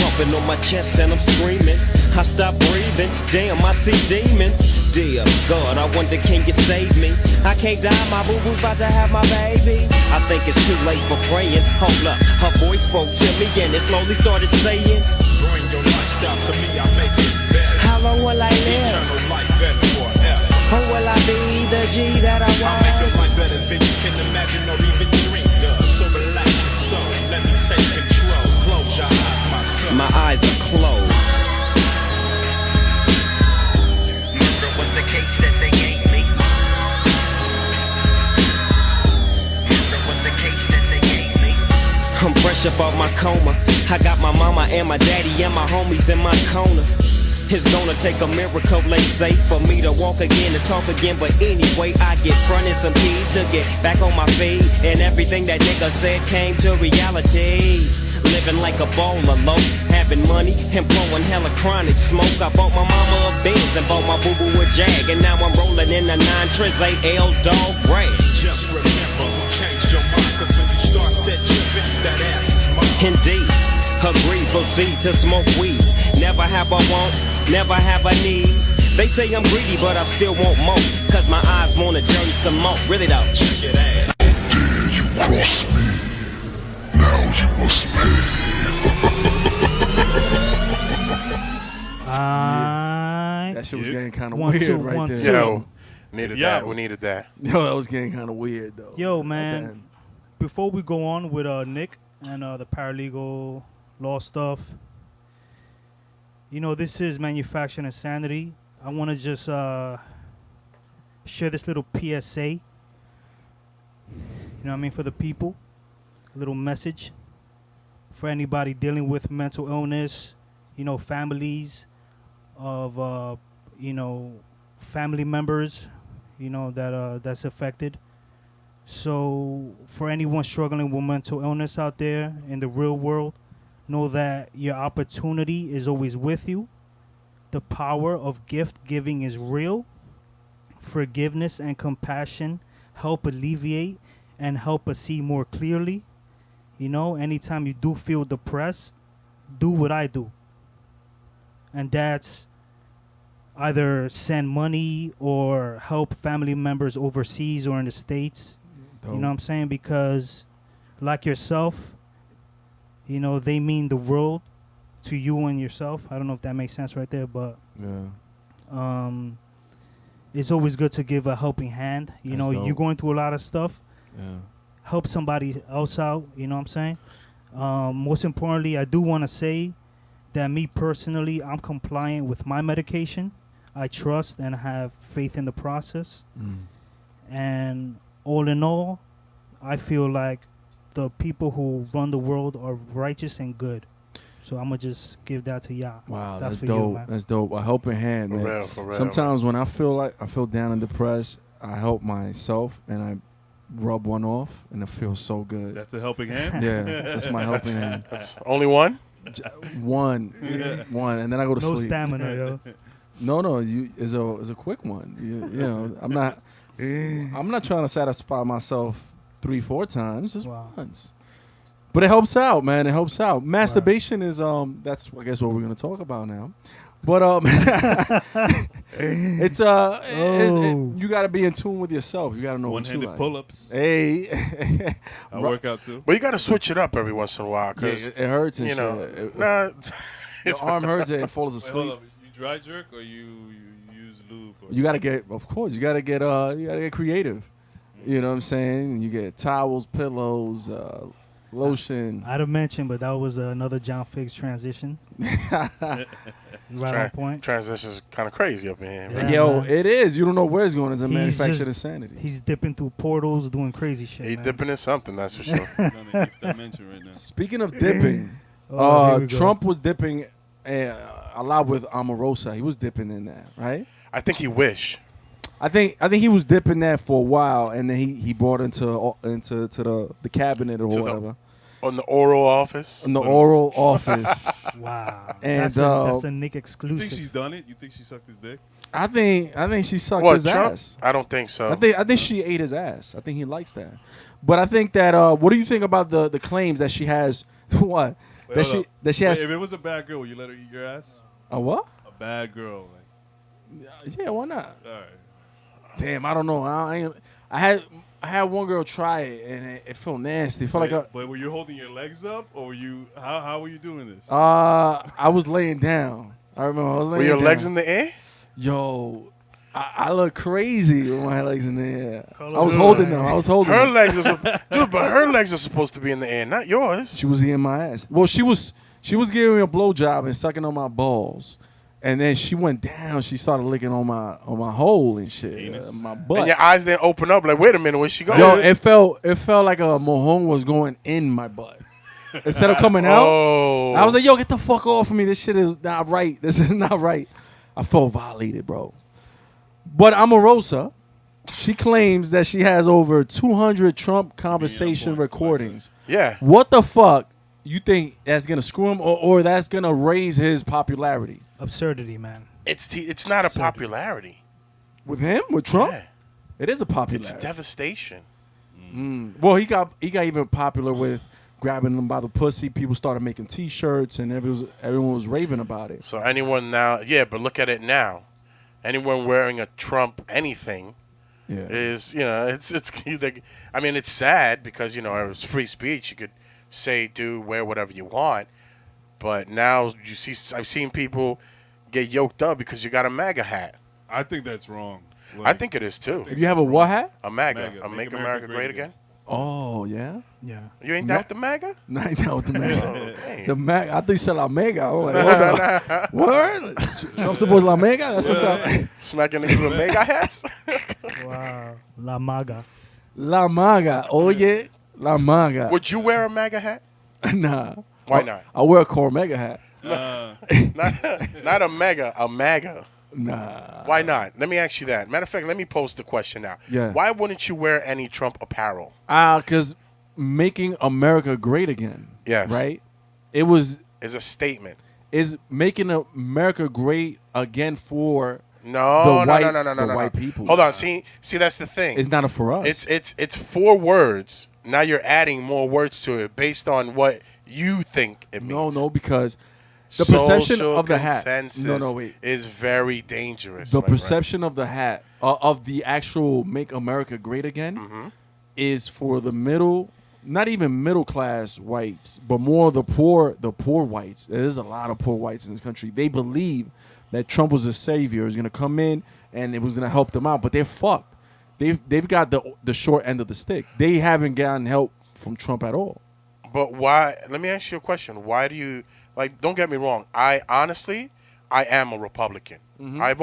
Pumping on my chest and I'm screaming. I stop breathing, damn, I see demons. Dear God, I wonder, can you save me? I can't die, my boo-boo's about to have my baby. I think it's too late for praying. Hold up, her voice spoke to me and it slowly started saying, Bring your lifestyle to me, I make it better. how long will I live? Eternal life better forever. Or will I be the G that I I make your was? life better than you can imagine or even dream of. So relax your soul, let me take control. Close your eyes, my son. My eyes are closed. Murder was the case that they gave me. Murder was the case that they gave me. I'm fresh up out my coma. I got my mama and my daddy and my homies in my corner. It's gonna take a miracle, they say, for me to walk again and talk again. But anyway, I get fronted some keys to get back on my feet. And everything that nigga said came to reality. Living like a baller, low, having money and blowing hella chronic smoke. I bought my mama a Benz and bought my boo-boo a Jag. And now I'm rolling in a 9 Triz AL Dog Rag. Just remember, change your mind, cause when you start set tripping, that ass is mine. Indeed, agree, proceed to smoke weed. Never have I want, never have I need. They say I'm greedy, but I still want more. Cause my eyes want a journey some more. Really though. Check it out. You cross me. Now you must pay. That shit was getting kind of One, weird two, right one, there. two. Yo, needed Yeah. that. We needed that. Yo, that was getting kind of weird though. Yo, At the man, end. before we go on with Nick and the paralegal law stuff, this is Manufacturing Insanity. I want to just share this little PSA. You know what I mean? For the people. A little message for anybody dealing with mental illness, families of, family members, that's affected. So for anyone struggling with mental illness out there in the real world, know that your opportunity is always with you. The power of gift giving is real. Forgiveness and compassion help alleviate and help us see more clearly. Anytime you do feel depressed, do what I do. And that's either send money or help family members overseas or in the States. Dope. You know what I'm saying? Because like yourself, they mean the world to you and yourself. I don't know if that makes sense right there, but Yeah. it's always good to give a helping hand. You That's know, dope. you're going through a lot of stuff. Yeah. Help somebody else out. You know what I'm saying? Most importantly, I do want to say that me personally, I'm compliant with my medication. I trust and have faith in the process. And all in all, I feel like the people who run the world are righteous and good. So I'm going to just give that to y'all. Wow, That's that's for you, dope. man. That's dope. A helping hand, For man. real, for real. Sometimes when I feel down and depressed, I help myself and I rub one off, and it feels so good. That's a helping hand. Yeah, that's my helping hand. That's only one? One, and then I go to No sleep. stamina, yo. No, is a quick one. You know, I'm not trying to satisfy myself 3-4 times, just Wow. once. But it helps out, man. It helps out. Masturbation is that's I guess what we're gonna talk about now. But it's you gotta be in tune with yourself. You gotta know what you One-handed like. pull-ups. Hey, I work out too. But you got to switch it up every once in a while yeah, because, it hurts and you know, shit. nah, Your arm hurts and it falls Wait, asleep. hold up. You dry jerk or you use lube? Or You gotta get, of course, you gotta get creative. You know what I'm saying? You get towels, pillows, lotion. I'd have mentioned, but that was another John Figz transition. Right on point. transition's kind of crazy up in here. Yeah, Yo, man. it is. You don't know where it's going. It's a He's manufactured just- insanity. He's dipping through portals, doing crazy shit. He man. dipping in something, that's for sure. He's on the eighth dimension right now. Speaking of dipping, Oh, here we go. Trump was dipping a lot with Omarosa. He was dipping in that, right? I think he wish. I think he was dipping that for a while, and then he brought into the cabinet or To the- whatever On the oral office. in the oral office. Wow. And, that's a Nick You exclusive. think she's done it? You think she sucked his dick? I think she sucked What, his Trump? ass. I don't think so. I think she ate his ass. I think he likes that. But I think that what do you think about the claims that she has what? Wait, that hold up. she has Wait, if it was a bad girl, would you let her eat your ass? a what? A bad girl, like, Yeah, why not? all right. Damn, I don't know. I had one girl try it and it felt nasty. It felt Wait, like but were you holding your legs up, or were you? How were you doing this? I was laying down. I remember I was laying Were your down. legs in the air? Yo, I look crazy with my legs in the air. I Carlos was is holding lying. them. I was holding Her them. legs are dude, but her legs are supposed to be in the air, not yours. She was eating my ass. Well, she was giving me a blowjob and sucking on my balls. And then she went down. She started licking on my hole and shit, Penis. my And butt. your eyes didn't open up. Like, wait a minute, where's she going? Yo, it felt like a mohon was going in my butt instead of coming out. Oh, I was like, yo, get the fuck off of me. This shit is not right. This is not right. I felt violated, bro. But Omarosa, she claims that she has over 200 Trump conversation point. recordings. yeah. What the fuck you think that's gonna screw him or that's gonna raise his popularity? Absurdity, man. It's not a Absurd. popularity. With him? With Trump? Yeah. It is a It's popularity. devastation. Well, he got even popular with grabbing them by the pussy. People started making T-shirts, and everyone was raving about it. So anyone now, yeah, but look at it now. Anyone wearing a Trump anything Yeah. is, it's either. I mean, it's sad because it was free speech. You could say, do, wear whatever you want. But now I've seen people get yoked up because you got a MAGA hat. I think that's wrong. I think it is too. If you have a what hat? A MAGA, MAGA, Make America Great Again. Oh yeah. Yeah. You ain't down with the MAGA? No, I know what the Mega. Hey. The Mag. I thought you said La Mega. I was like, hold up. Word? Trump supports La Mega? That's what's up. Smacking niggas with MAGA hats? Wow. La Maga. La Maga. Oh yeah. La Maga. Would you wear a MAGA hat? Nah. Why not? I wear a Cormega hat. Not a mega, a MAGA. Nah. Why not? Let me ask you that. Matter of fact, let me pose the question now. Yeah. Why wouldn't you wear any Trump apparel? Because making America great again. Yes. Right? It was Is a statement. is making America great again for No, The no, white- no, no, no, the no, no. white people. Hold on. See, that's the thing. it's not for us. It's 4 words. Now you're adding more words to it based on what you think it means. no, because the perception Social of the hat. consensus No, wait. is very dangerous. The my friend. perception of the hat of the actual "Make America Great Again" Mm-hmm. is for the middle not even middle class whites, but more the poor whites. There's a lot of poor whites in this country. They believe that Trump was a savior, is going to come in and it was going to help them out, but they're fucked. They've got the short end of the stick. They haven't gotten help from Trump at all. But why? Let me ask you a question. Why do you like? Don't get me wrong. I am a Republican. I've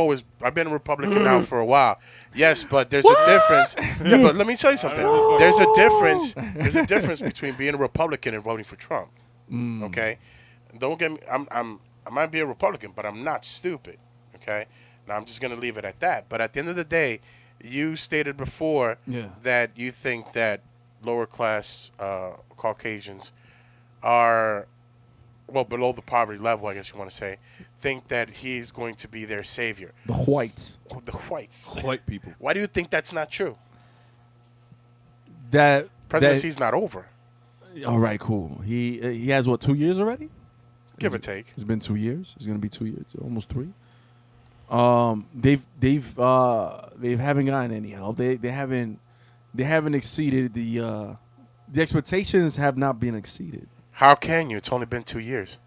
been a Republican now for a while. Yes, but there's a difference. Yeah, but let me tell you something. There's a difference. There's a difference between being a Republican and voting for Trump. Okay, don't get me. I might be a Republican, but I'm not stupid. Okay, now I'm just gonna leave it at that. But at the end of the day, you stated before that you think that lower class Caucasians are, well, below the poverty level, I guess you want to say, think that he's going to be their savior. The whites. The whites. White people. Why do you think that's not true? That Presidency's not over. All right, cool. He has, what, 2 years already? Give or take. It's been 2 years. It's going to be 2 years, almost 3. They haven't gotten any help. They haven't exceeded the expectations have not been exceeded. How can you? It's only been 2 years.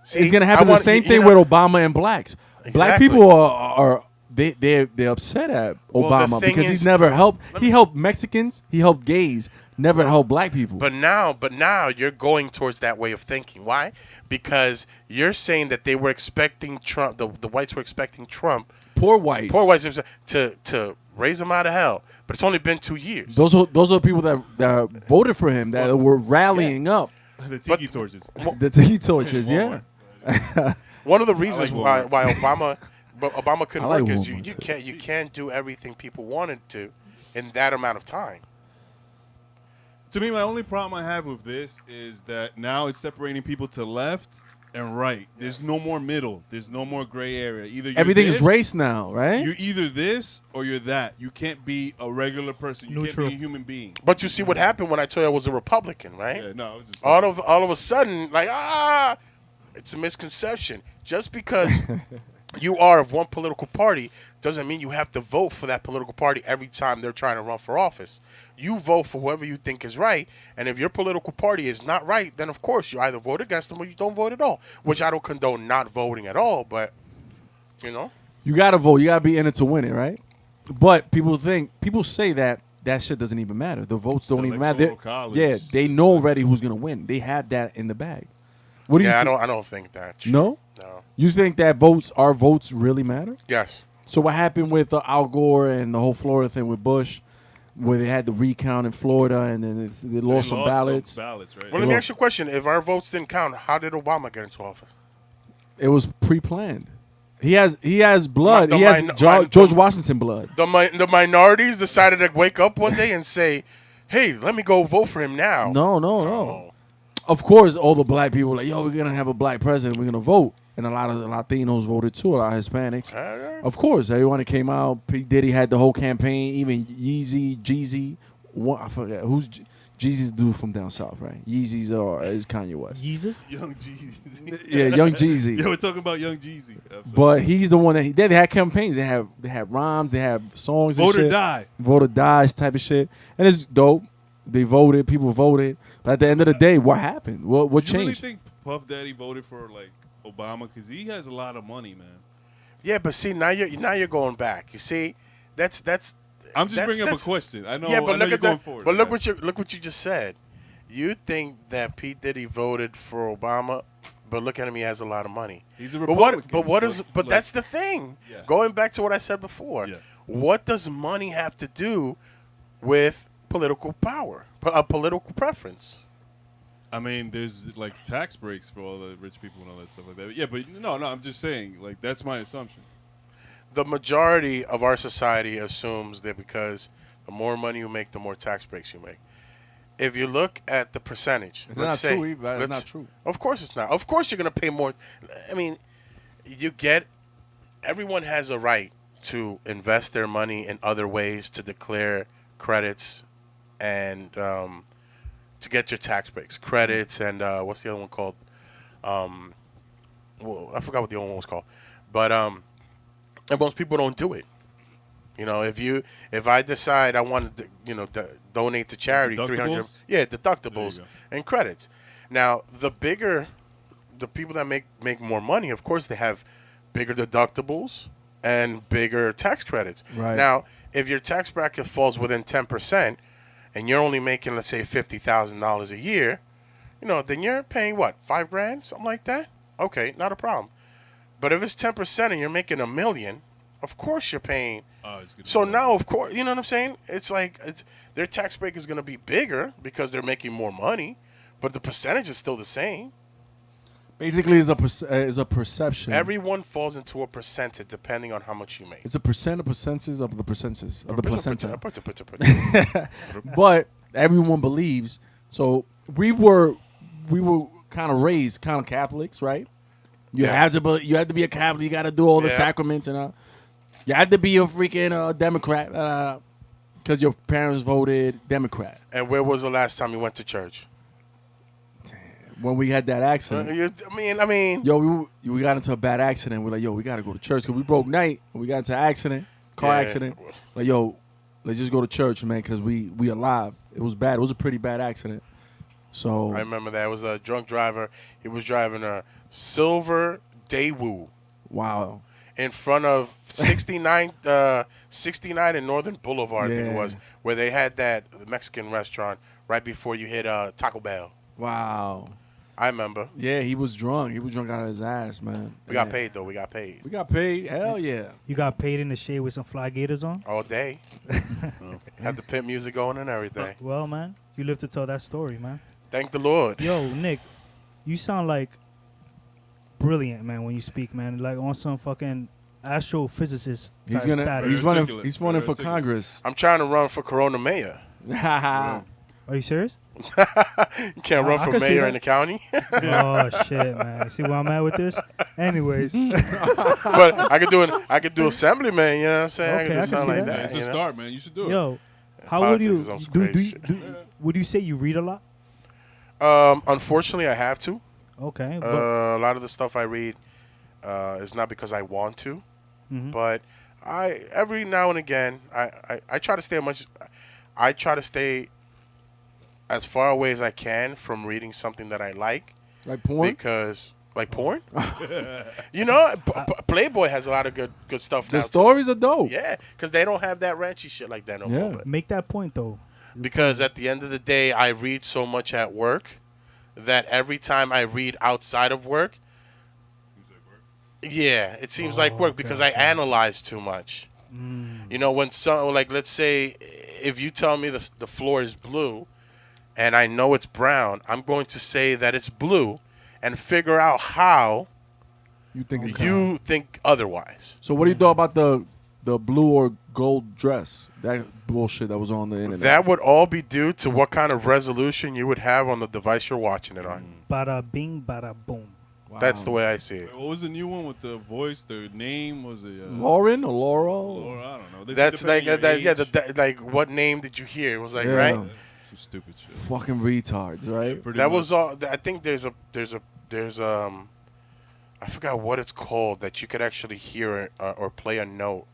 See, it's gonna happen the same thing with Obama and blacks. Exactly. Black people are they're upset at Obama because he's never helped. He helped Mexicans. He helped gays. Never helped black people. But now you're going towards that way of thinking. Why? Because you're saying that they were expecting Trump. The whites were expecting Trump. Poor whites to raise them out of hell. But it's only been 2 years. Those are people that voted for him that were rallying up. The tiki torches. The tiki torches, yeah. One of the reasons why Obama couldn't like work is women, you can't do everything people wanted to in that amount of time. To me, my only problem I have with this is that now it's separating people to left and right. There's no more middle. There's no more gray area. Either everything is race now, right? You're either this or you're that. You can't be a regular person. You Neutral. can't be a human being. But you see what happened when I told you I was a Republican, right? Yeah, no, it was just all of a sudden, like, it's a misconception. Just because you are of one political party doesn't mean you have to vote for that political party every time they're trying to run for office. You vote for whoever you think is right, and if your political party is not right, then of course you either vote against them or you don't vote at all, which I don't condone not voting at all, but, you know. You got to vote. You got to be in it to win it, right? But people say that shit doesn't even matter. The votes don't even matter. Yeah, they know already who's going to win. They have that in the bag. What do you think? I don't think that. No? No. You think that our votes really matter? Yes. So what happened with Al Gore and the whole Florida thing with Bush, where they had the recount in Florida and then they lost some ballots? Right? Well, let me ask you a question. If our votes didn't count, how did Obama get into office? It was pre-planned. He has blood. He has George Washington blood. The minorities decided to wake up one day and say, hey, let me go vote for him now. No. Of course, all the black people were like, yo, we're going to have a black president. We're going to vote. And a lot of the Latinos voted too, a lot of Hispanics. Of course, everyone that came out. P. Diddy had the whole campaign, even Yeezy, Jeezy. I forget. Who's Jeezy's dude from down south, right? Yeezy's is Kanye West. Jesus? Young Jeezy. Yeah, Young Jeezy. Yeah, we're talking about Young Jeezy. Absolutely. But he's the one that they had campaigns. They have rhymes. They have songs Vote and shit. or die. Vote or die type of shit. And it's dope. They voted. People voted. But at the end of the day, what happened? What changed? Do you really think Puff Daddy voted for like Obama because he has a lot of money, man? Yeah, but see, now you're going back. You see, that's. I'm just bringing up a question. I know. Yeah, but look you're at going that. forward. But look what you just said. You think that Pete Diddy voted for Obama, but look at him. He has a lot of money. He's a Republican. But that's the thing. Yeah. Going back to what I said before. Yeah. What does money have to do with political power, a political preference? I mean, there's like tax breaks for all the rich people and all that stuff like that. Yeah, but no, I'm just saying, like, that's my assumption. The majority of our society assumes that because the more money you make, the more tax breaks you make. If you look at the percentage, It's not true. Of course it's not. Of course you're going to pay more. I mean, everyone has a right to invest their money in other ways, to declare credits and to get your tax breaks. Credits and what's the other one called? Well, I forgot what the other one was called. But and most people don't do it. You know, if I decide I want to, donate to charity, Deductibles? deductibles go. and credits. Now, the people that make more money, of course, they have bigger deductibles and bigger tax credits. Right. Now, if your tax bracket falls within 10%, and you're only making, let's say, $50,000 a year, then you're paying what, $5,000, something like that? Okay, not a problem. But if it's 10% and you're making $1 million, of course you're paying. So now, of course, you know what I'm saying? It's like their tax break is going to be bigger because they're making more money, but the percentage is still the same. Basically, is a perception. Everyone falls into a percentage depending on how much you make. It's a percent of percentages of the percentages of the placenta. Percent. But everyone believes. So we were kind of raised kind of Catholics, right? You have to be a Catholic. You got to do all the sacraments and you had to be a freaking Democrat because your parents voted Democrat. And where was the last time you went to church? When we had that accident. I mean. Yo, we got into a bad accident. We're like, yo, we got to go to church because we broke night. We got into an car accident. Like, yo, let's just go to church, man, because we alive. It was bad. It was a pretty bad accident. So I remember that. It was a drunk driver. He was driving a silver Daewoo. Wow. In front of 69 and Northern Boulevard, I think it was, where they had that Mexican restaurant right before you hit Taco Bell. Wow. I remember. Yeah, he was drunk. He was drunk out of his ass, man. We got paid, though. We got paid. We got paid. Hell yeah. You got paid in the shade with some fly gators on? All day. Had the pimp music going and everything. Well, man, you live to tell that story, man. Thank the Lord. Yo, Nick, you sound like brilliant, man, when you speak, man. Like on some fucking astrophysicist type status. He's running for Congress. I'm trying to run for Corona mayor. Are you serious? You can't run for mayor in the county. Oh shit, man! See where I'm at with this? Anyways, but I could do assemblyman. You know what I'm saying? Okay, I could do something like that. It's a start, man. You should do it. Yo, how Politics would is some you crazy would you say you read a lot? Unfortunately, I have to. Okay. A lot of the stuff I read is not because I want to, but every now and again I try to stay as far away as I can from reading something that I like. Like porn? Because porn? Playboy has a lot of good stuff now. The stories are dope. Yeah, because they don't have that ranchy shit like that no more. But Make that point, though. because at the end of the day, I read so much at work that every time I read outside of work, it seems like work because I analyze too much. When let's say if you tell me the floor is blue and I know it's brown, I'm going to say that it's blue and figure out how you think otherwise. So what do you thought about the blue or gold dress? That bullshit that was on the internet. That would all be due to what kind of resolution you would have on the device you're watching it on. Bada bing, bada boom. Wow. That's the way I see it. What was the new one with the voice? The name was it? Lauren or Laurel? Laura, I don't know. They That's said like depending on your age. like what name did you hear? It was like Yeah. right. Some stupid shit. Fucking retards, right? Pretty That much. was all. I think there's I forgot what it's called that you could actually hear or play a note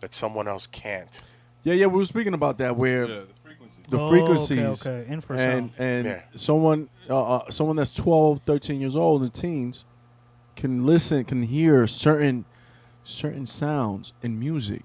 that someone else can't. Yeah, we were speaking about that where the frequency. the frequencies Okay. Infrasound. and Yeah. someone that's 12, 13 years old in the teens can hear certain sounds in music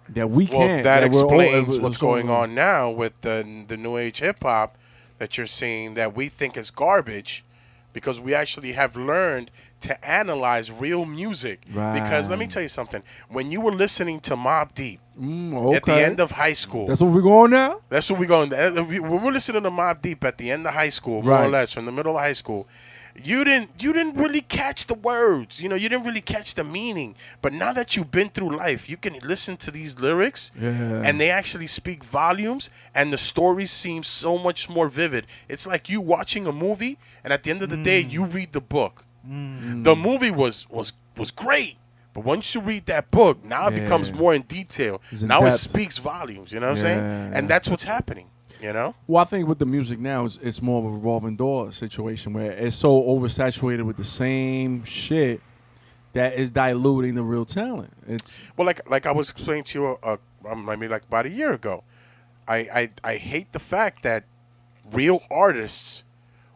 that we Well, can't. that we're all- explains it's what's going on now with the new age hip hop that you're seeing that we think is garbage, because we actually have learned to analyze real music. Because let me Right. tell you something: when you were listening to Mobb Deep Okay. at the end of high school, That's what we're going now? that's what we're going. When we're listening to Mobb Deep at the end of high school, more or Right. less, from the middle of high school, you didn't really catch the words. You didn't really catch the meaning. But now that you've been through life, you can listen to these lyrics, and they actually speak volumes, and the stories seem so much more vivid. It's like you watching a movie, and at the end of the day, you read the book. The movie was great. But once you read that book, now it becomes more in detail. It's in Now it depth. speaks volumes. You know what I'm saying? Yeah. And that's what's happening. Well, I think with the music now, it's more of a revolving door situation where it's so oversaturated with the same shit that is diluting the real talent. It's Well, like I was explaining to you, maybe like about a year ago, I hate the fact that real artists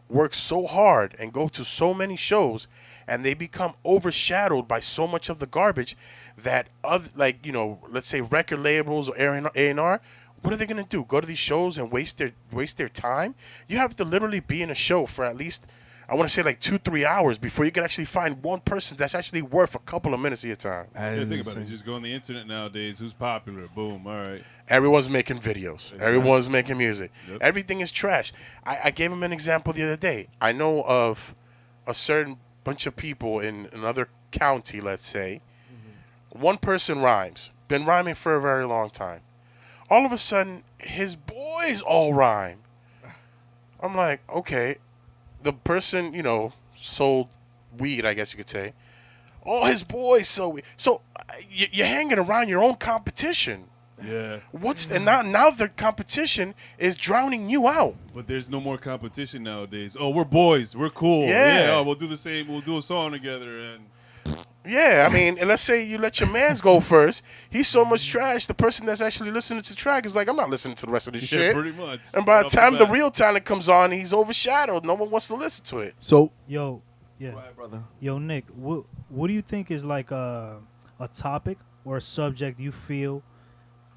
work so hard and go to so many shows, and they become overshadowed by so much of the garbage that other, like, you know, let's say record labels or A&R. What are they gonna do? Go to these shows and waste their time? You have to literally be in a show for at least, I want to say, like 2-3 hours before you can actually find one person that's actually worth a couple of minutes of your time. Yeah, think about it. You just go on the internet nowadays. Who's popular? Boom. All right. Everyone's making videos. Exactly. Everyone's making music. Yep. Everything is trash. I gave him an example the other day. I know of a certain bunch of people in another county, let's say. Mm-hmm. One person rhymes. Been rhyming for a very long time. All of a sudden, his boys all rhyme. I'm like, okay. The person, you know, sold weed, I guess you could say. All his boys sold weed. So you're hanging around your own competition. Yeah. And now their competition is drowning you out. But there's no more competition nowadays. Oh, we're boys. We're cool. Yeah. Oh, we'll do the same. We'll do a song together. And Yeah, I mean, and let's say you let your mans go first. He's so much trash. The person that's actually listening to the track is like, I'm not listening to the rest of this shit. pretty much. And by the Off time the bat. real talent comes on, he's overshadowed. No one wants to listen to it. so. Yo, yeah. Go ahead, brother. Yo, Nick, what do you think is like a topic or a subject you feel,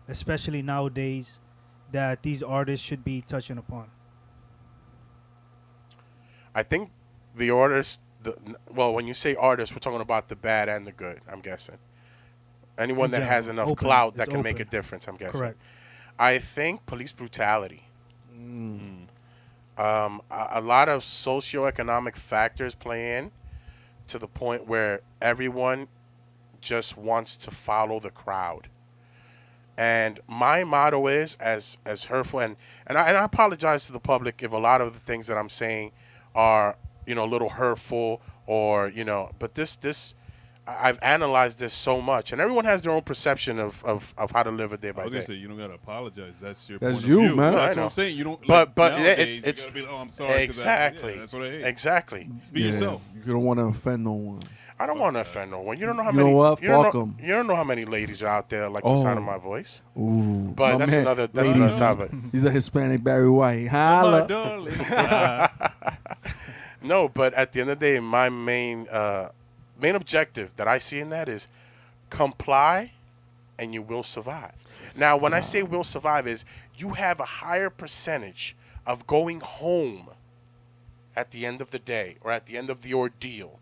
especially nowadays, that these artists should be touching upon? I think the artist, well, when you say artist, we're talking about the bad and the good, I'm guessing. Anyone In that general, has enough open. clout that It's can make a open. difference, I'm guessing. Correct. I think police brutality. A lot of socioeconomic factors play in to the point where everyone just wants to follow the crowd. And my motto is, as hurtful, and I apologize to the public if a lot of the things that I'm saying are, you know, a little hurtful or, you know, but this I've analyzed this so much, and everyone has their own perception of how to live a day I by was day. gonna say you don't gotta apologize. That's your. That's point you, of view. man. That's I what know. I'm saying. You don't. But nowadays, it's you gotta be, oh, I'm sorry. 'cause exactly. that's what I hate. Exactly. Be yourself. You don't want to offend no one. I don't want to offend no one. You don't know how You many. know what? You don't Fuck know, 'em. you don't know how many ladies are out there like the sound of my voice. Ooh, But my that's man. another Ladies, topic. He's a Hispanic Barry White. My Holla. darling. No, but at the end of the day, my main objective that I see in that is comply, and you will survive. Now, when I say will survive, is you have a higher percentage of going home at the end of the day or at the end of the ordeal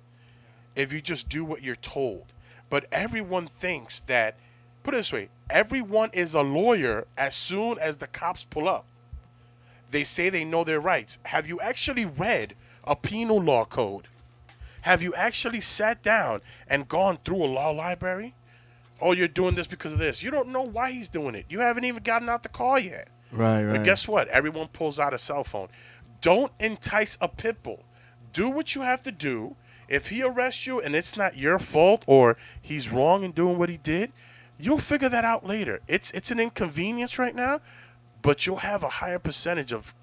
if you just do what you're told. But everyone thinks that, put it this way, everyone is a lawyer as soon as the cops pull up. They say they know their rights. Have you actually read a penal law code? Have you actually sat down and gone through a law library? Oh, you're doing this because of this. You don't know why he's doing it. You haven't even gotten out the car yet. Right. But guess what? Everyone pulls out a cell phone. Don't entice a pit bull. Do what you have to do. If he arrests you and it's not your fault or he's wrong in doing what he did, you'll figure that out later. It's an inconvenience right now, but you'll have a higher percentage of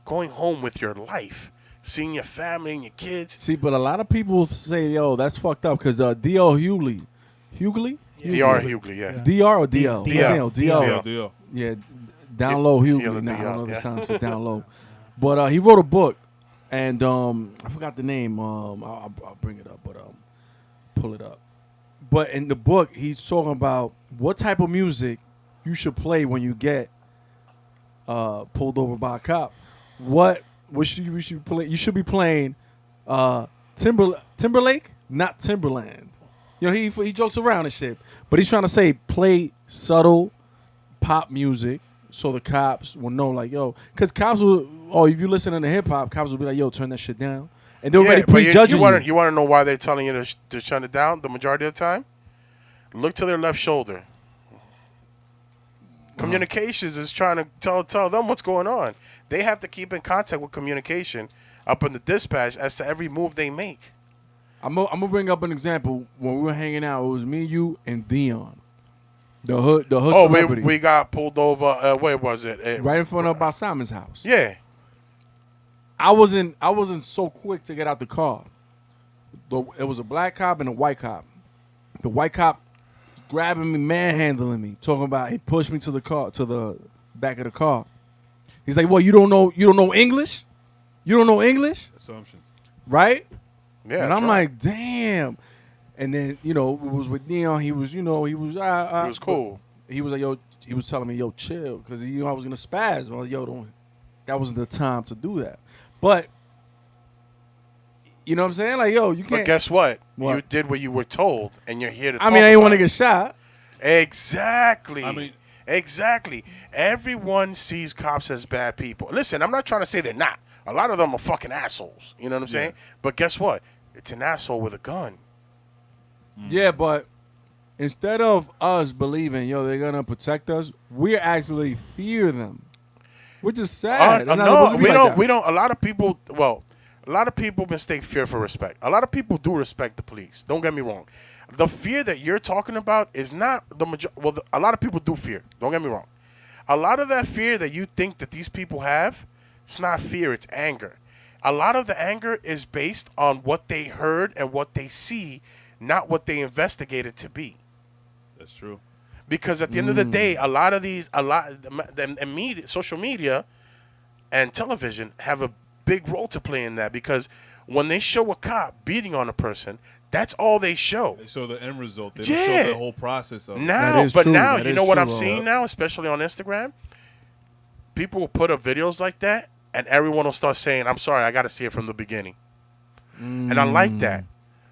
going home with your life, seeing your family and your kids. See, but a lot of people say, yo, that's fucked up because D.L. Hughley? D.R. Hughley, yeah. D.R. or D.L.? D.L. D.L. Deal. Yeah, down low Hughley. D.L. Nah, I don't know if it yeah. stands for down low. But he wrote a book, and I forgot the name. I'll bring it up, but pull it up. But in the book, he's talking about what type of music you should play when you get pulled over by a cop. What should you play? You should be playing Timberlake, not Timberland. You know, he jokes around and shit, but he's trying to say play subtle pop music so the cops will know, like, yo, because cops will, if you listen to hip hop, cops will be like, yo, turn that shit down, and they're already but prejudging you. You want to know why they're telling you to shut it down the majority of the time? Look to their left shoulder. Communications is trying to tell them what's going on. They have to keep in contact with communication up in the dispatch as to every move they make. I'm gonna bring up an example. When we were hanging out, it was me, you, and Dion, the hood celebrity. we got pulled over. Where was it? Right in front of Bob Simon's house. Yeah. I wasn't so quick to get out the car. It was a black cop and a white cop. The white cop grabbing me, manhandling me, talking about he pushed me to the car, to the back of the car. He's like, "Well, you don't know English? You don't know English, Assumptions. right?" Yeah, and I'm that's right. like, "Damn." And then it was with Neon. He was, he was cool. He was like, "Yo," he was telling me, "Yo, chill," because I was gonna spaz. I was like, "Yo, don't." That wasn't the time to do that. But you know what I'm saying? Like, yo, you can't. But guess what? What? You did what you were told, and you're here to. I mean, I didn't want to get shot. Exactly. I mean- exactly. Everyone sees cops as bad people. Listen, I'm not trying to say they're not. A lot of them are fucking assholes. You know what I'm saying? But guess what? It's an asshole with a gun. Yeah, but instead of us believing, yo, they're gonna protect us, we actually fear them, which is sad. It's not supposed to be we like don't. that. We don't. A lot of people. Well, a lot of people mistake fear for respect. A lot of people do respect the police. Don't get me wrong. The fear that you're talking about is not the major. Well, a lot of people do fear. Don't get me wrong. A lot of that fear that you think that these people have, it's not fear. It's anger. A lot of the anger is based on what they heard and what they see, not what they investigated to be. That's true. Because at the end of the day, the media, social media, and television have a big role to play in that. Because when they show a cop beating on a person, that's all they show. They show the end result. They Yeah. don't show the whole process of it. That Now, is but true. now, That you is know what true, I'm though. seeing now, especially on Instagram? People will put up videos like that, and everyone will start saying, "I'm sorry, I got to see it from the beginning." And I like that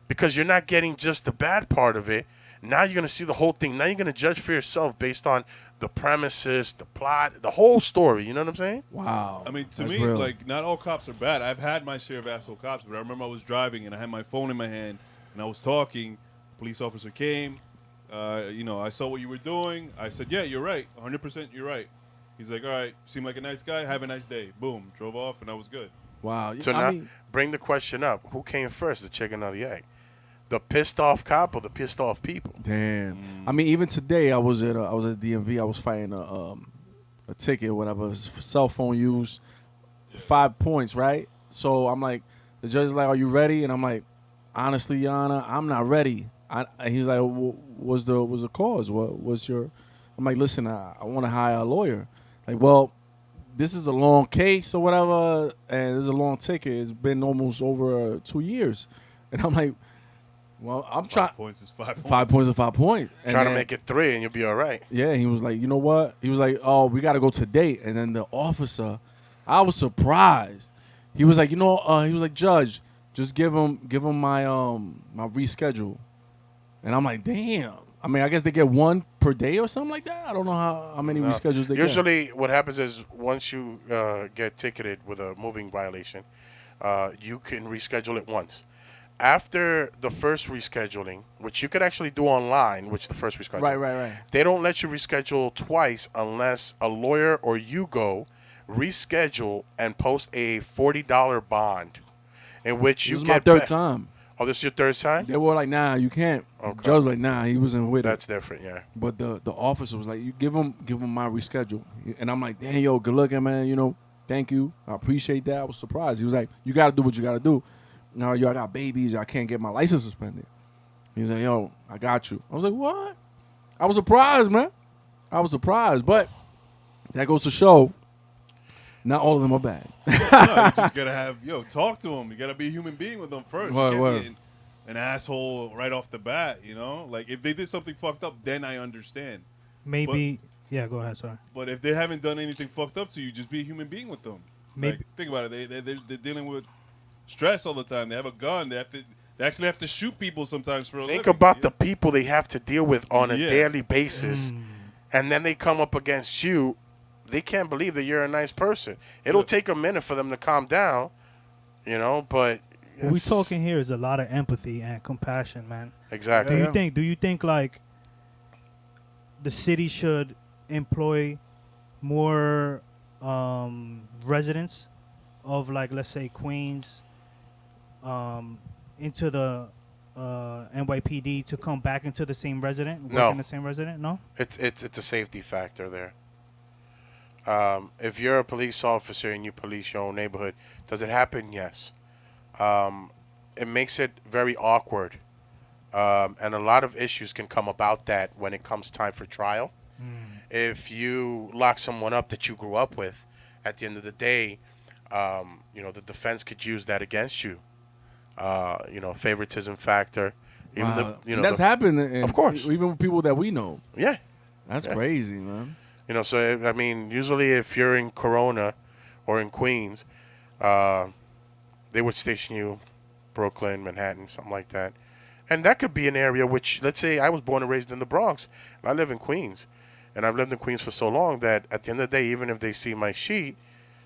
because you're not getting just the bad part of it. Now you're going to see the whole thing. Now you're going to judge for yourself based on the premises, the plot, the whole story. You know what I'm saying? Wow. I mean, to That's me, real. like, not all cops are bad. I've had my share of asshole cops, but I remember I was driving and I had my phone in my hand and I was talking. Police officer came. I saw what you were doing. I said, yeah, you're right. 100% you're right. He's like, all right, seem like a nice guy. Have a nice day. Boom. Drove off and I was good. Wow. So I now, mean, bring the question up: who came first, the chicken or the egg? The pissed off cop or the pissed off people? damn. I mean, even today, I was at DMV. I was fighting a ticket, whatever, it was for cell phone use, 5 points, right? So I'm like, the judge is like, "Are you ready?" And I'm like, "Honestly, Your Honor, I'm not ready." And he's like, "What's the cause? What's your?" I'm like, "Listen, I want to hire a lawyer." Like, well, this is a long case or whatever, and it's a long ticket. It's been almost over 2 years, and I'm like, "Well, I'm trying." 5 points is 5 points. 5 points is 5 points. And Trying to then- make it 3 and you'll be all right. Yeah, he was like, "You know what?" He was like, "Oh, we got to go today." And then the officer, I was surprised. He was like, he was like, "Judge, just give him my my reschedule." And I'm like, "Damn." I mean, I guess they get one per day or something like that. I don't know how many No. reschedules they get. Usually, what happens is once you get ticketed with a moving violation, you can reschedule it once. After the first rescheduling, which you could actually do online, which the first rescheduling, Right. they don't let you reschedule twice unless a lawyer or you go reschedule and post a $40 bond, in which This you was get my third ba- time. Oh, this is your third time? They were like, "Nah, you can't." Okay. Judge was like, "Nah, he wasn't with it." That's different, yeah. But the officer was like, "You give him my reschedule," and I'm like, "Damn, yo, good looking, man. Thank you, I appreciate that." I was surprised. He was like, "You got to do what you got to do." Now, yo, I got babies. I can't get my license suspended. He was like, "Yo, I got you." I was like, "What?" I was surprised, man. I was surprised, but that goes to show, not all of them are bad. No, you just gotta talk to them. You gotta be a human being with them first. Word, You can't word. be an asshole right off the bat. Like if they did something fucked up, then I understand. Maybe. Yeah, go ahead. Sorry. But if they haven't done anything fucked up to you, just be a human being with them. Maybe. Like, think about it. They're dealing with stress all the time. They have a gun. They actually have to shoot people sometimes for a Think living. about the people they have to deal with on a Yeah. daily basis, and then they come up against you. They can't believe that you're a nice person. It'll take a minute for them to calm down, but What we it's- talking here is a lot of empathy and compassion, man. exactly. Do you think like the city should employ more residents of, like, let's say Queens into the NYPD to come back into the same resident, work No. in the same resident? No. It's a safety factor there. If you're a police officer and you police your own neighborhood, does it happen? Yes. It makes it very awkward And a lot of issues can come about that when it comes time for trial. If you lock someone up that you grew up with, at the end of the day, the defense could use that against you. Favoritism factor. Wow. That's happened. Of course. Even with people that we know. Yeah. That's crazy, man. So, I mean, usually if you're in Corona or in Queens, they would station you Brooklyn, Manhattan, something like that. And that could be an area which, let's say I was born and raised in the Bronx, and I live in Queens. And I've lived in Queens for so long that at the end of the day, even if they see my sheet,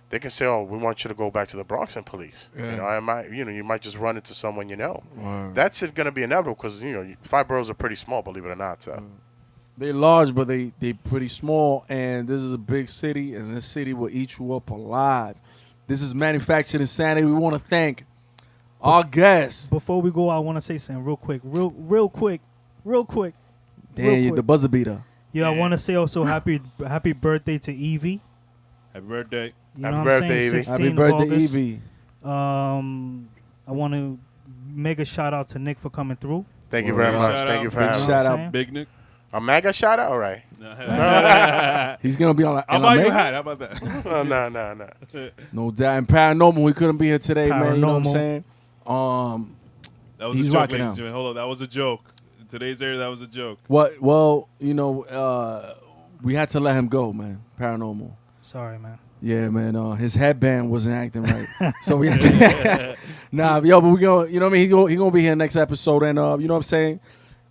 they can say, "Oh, we want you to go back to the Bronx and police." Yeah. You might just run into someone you know. Wow. That's going to be inevitable because 5 boroughs are pretty small, believe it or not. So They're large, but they pretty small. And this is a big city, and this city will eat you up alive. This is Manufactured Insanity. We want to thank our guests. Before we go, I want to say something real quick. Real quick. Damn, the buzzer beater. Yeah, I want to say also happy birthday to Evie. Happy birthday. You know Happy what I'm birthday, saying? Evie. 16th Happy of birthday, August. Evie. I want to make a shout out to Nick for coming through. thank you very Big much. shout Thank out. you for Big having shout me. out. Big Nick. A mega shout out? All right. He's going to be on I'll buy you a hat. How about that? No. No doubt. And Paranormal, he couldn't be here today, man. You know what I'm Paranormal. saying? That was He's a joke, rocking ladies out. and gentlemen. Hold on. That was a joke. In today's area, that was a joke. What? Well, we had to let him go, man. Paranormal. Sorry, man. Yeah, man. His headband wasn't acting right, so we had to. But we go. You know what I mean? He gonna be here next episode, and you know what I'm saying?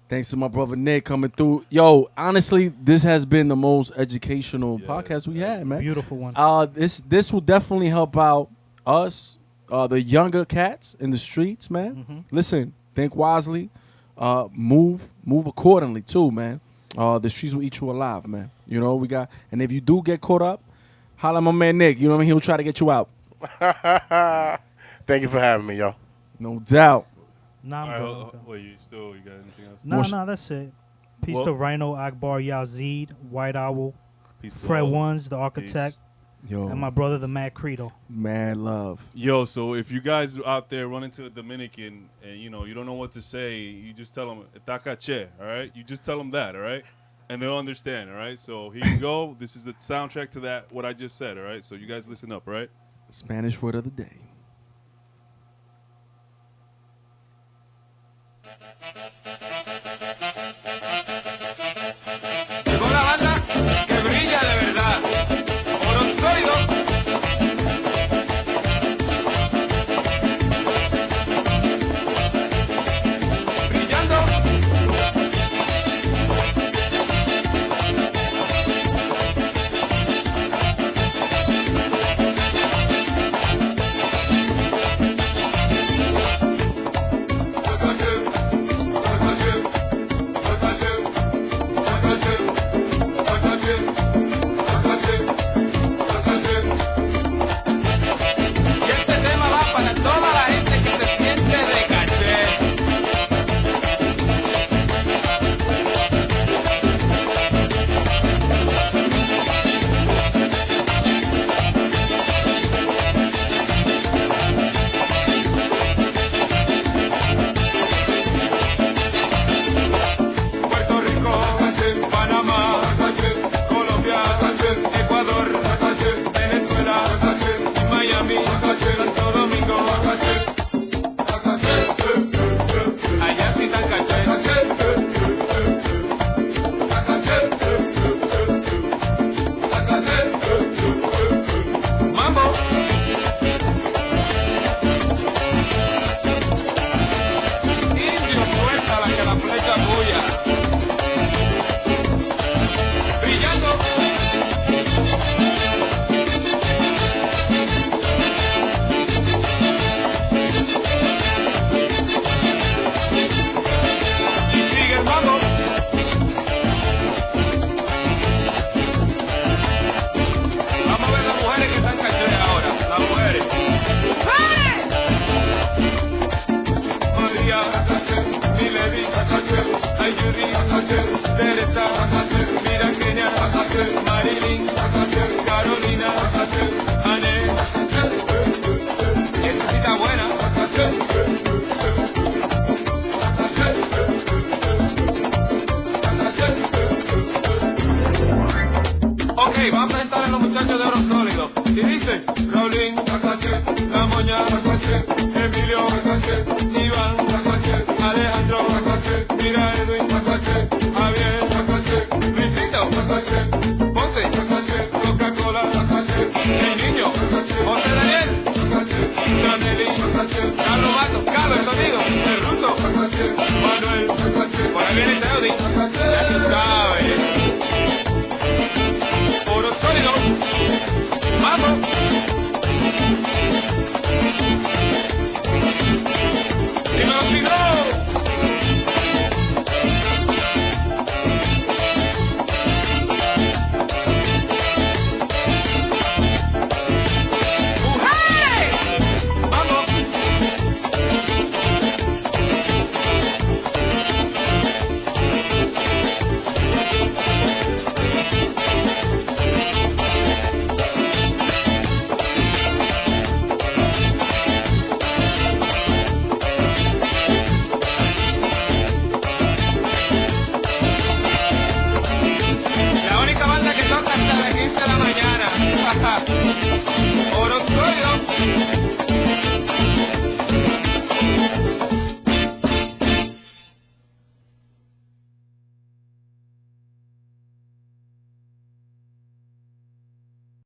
Thanks to my brother Nick coming through. Yo, honestly, this has been the most educational podcast we had, man. Beautiful one. This will definitely help out us, the younger cats in the streets, man. Listen, think wisely, move accordingly too, man. The streets will eat you alive, man. And if you do get caught up, holla at my man Nick. You know what I mean? He'll try to get you out. Thank you for having me, yo. No doubt. Nah, I'm All right, good. wait, you got anything else? Nah, that's it. Peace Well- to Rhino, Akbar, Yazid, White Owl, Peace to Fred all. Ones, the architect, Yo, and my brother, the Mad Credo. mad love. Yo, so if you guys out there run into a Dominican and you don't know what to say, you just tell them "Tacache," all right? You just tell them that, all right? And they'll understand, all right? So here you go. This is the soundtrack to that what I just said, all right? So you guys listen up, all right? Spanish word of the day. Llegó la banda que brilla de verdad. Por los oídos. Brillando. Takache, takache, takache, takache. va a presentar a los muchachos de Oro Sólido. Y dice, Raulín, La Moña, Emilio, Iván, Alejandro, mira Edwin, Javier, Luisito, Ponce, Coca-Cola, el niño, José Daniel, Canelli, Carlos Mato, Carlos el sonido, el ruso, Manuel, por ahí viene Teodi, ya tú sabes. Oro Sólido, vamos. Dímelo, Chino. La única banda que toca hasta las 15 de la mañana.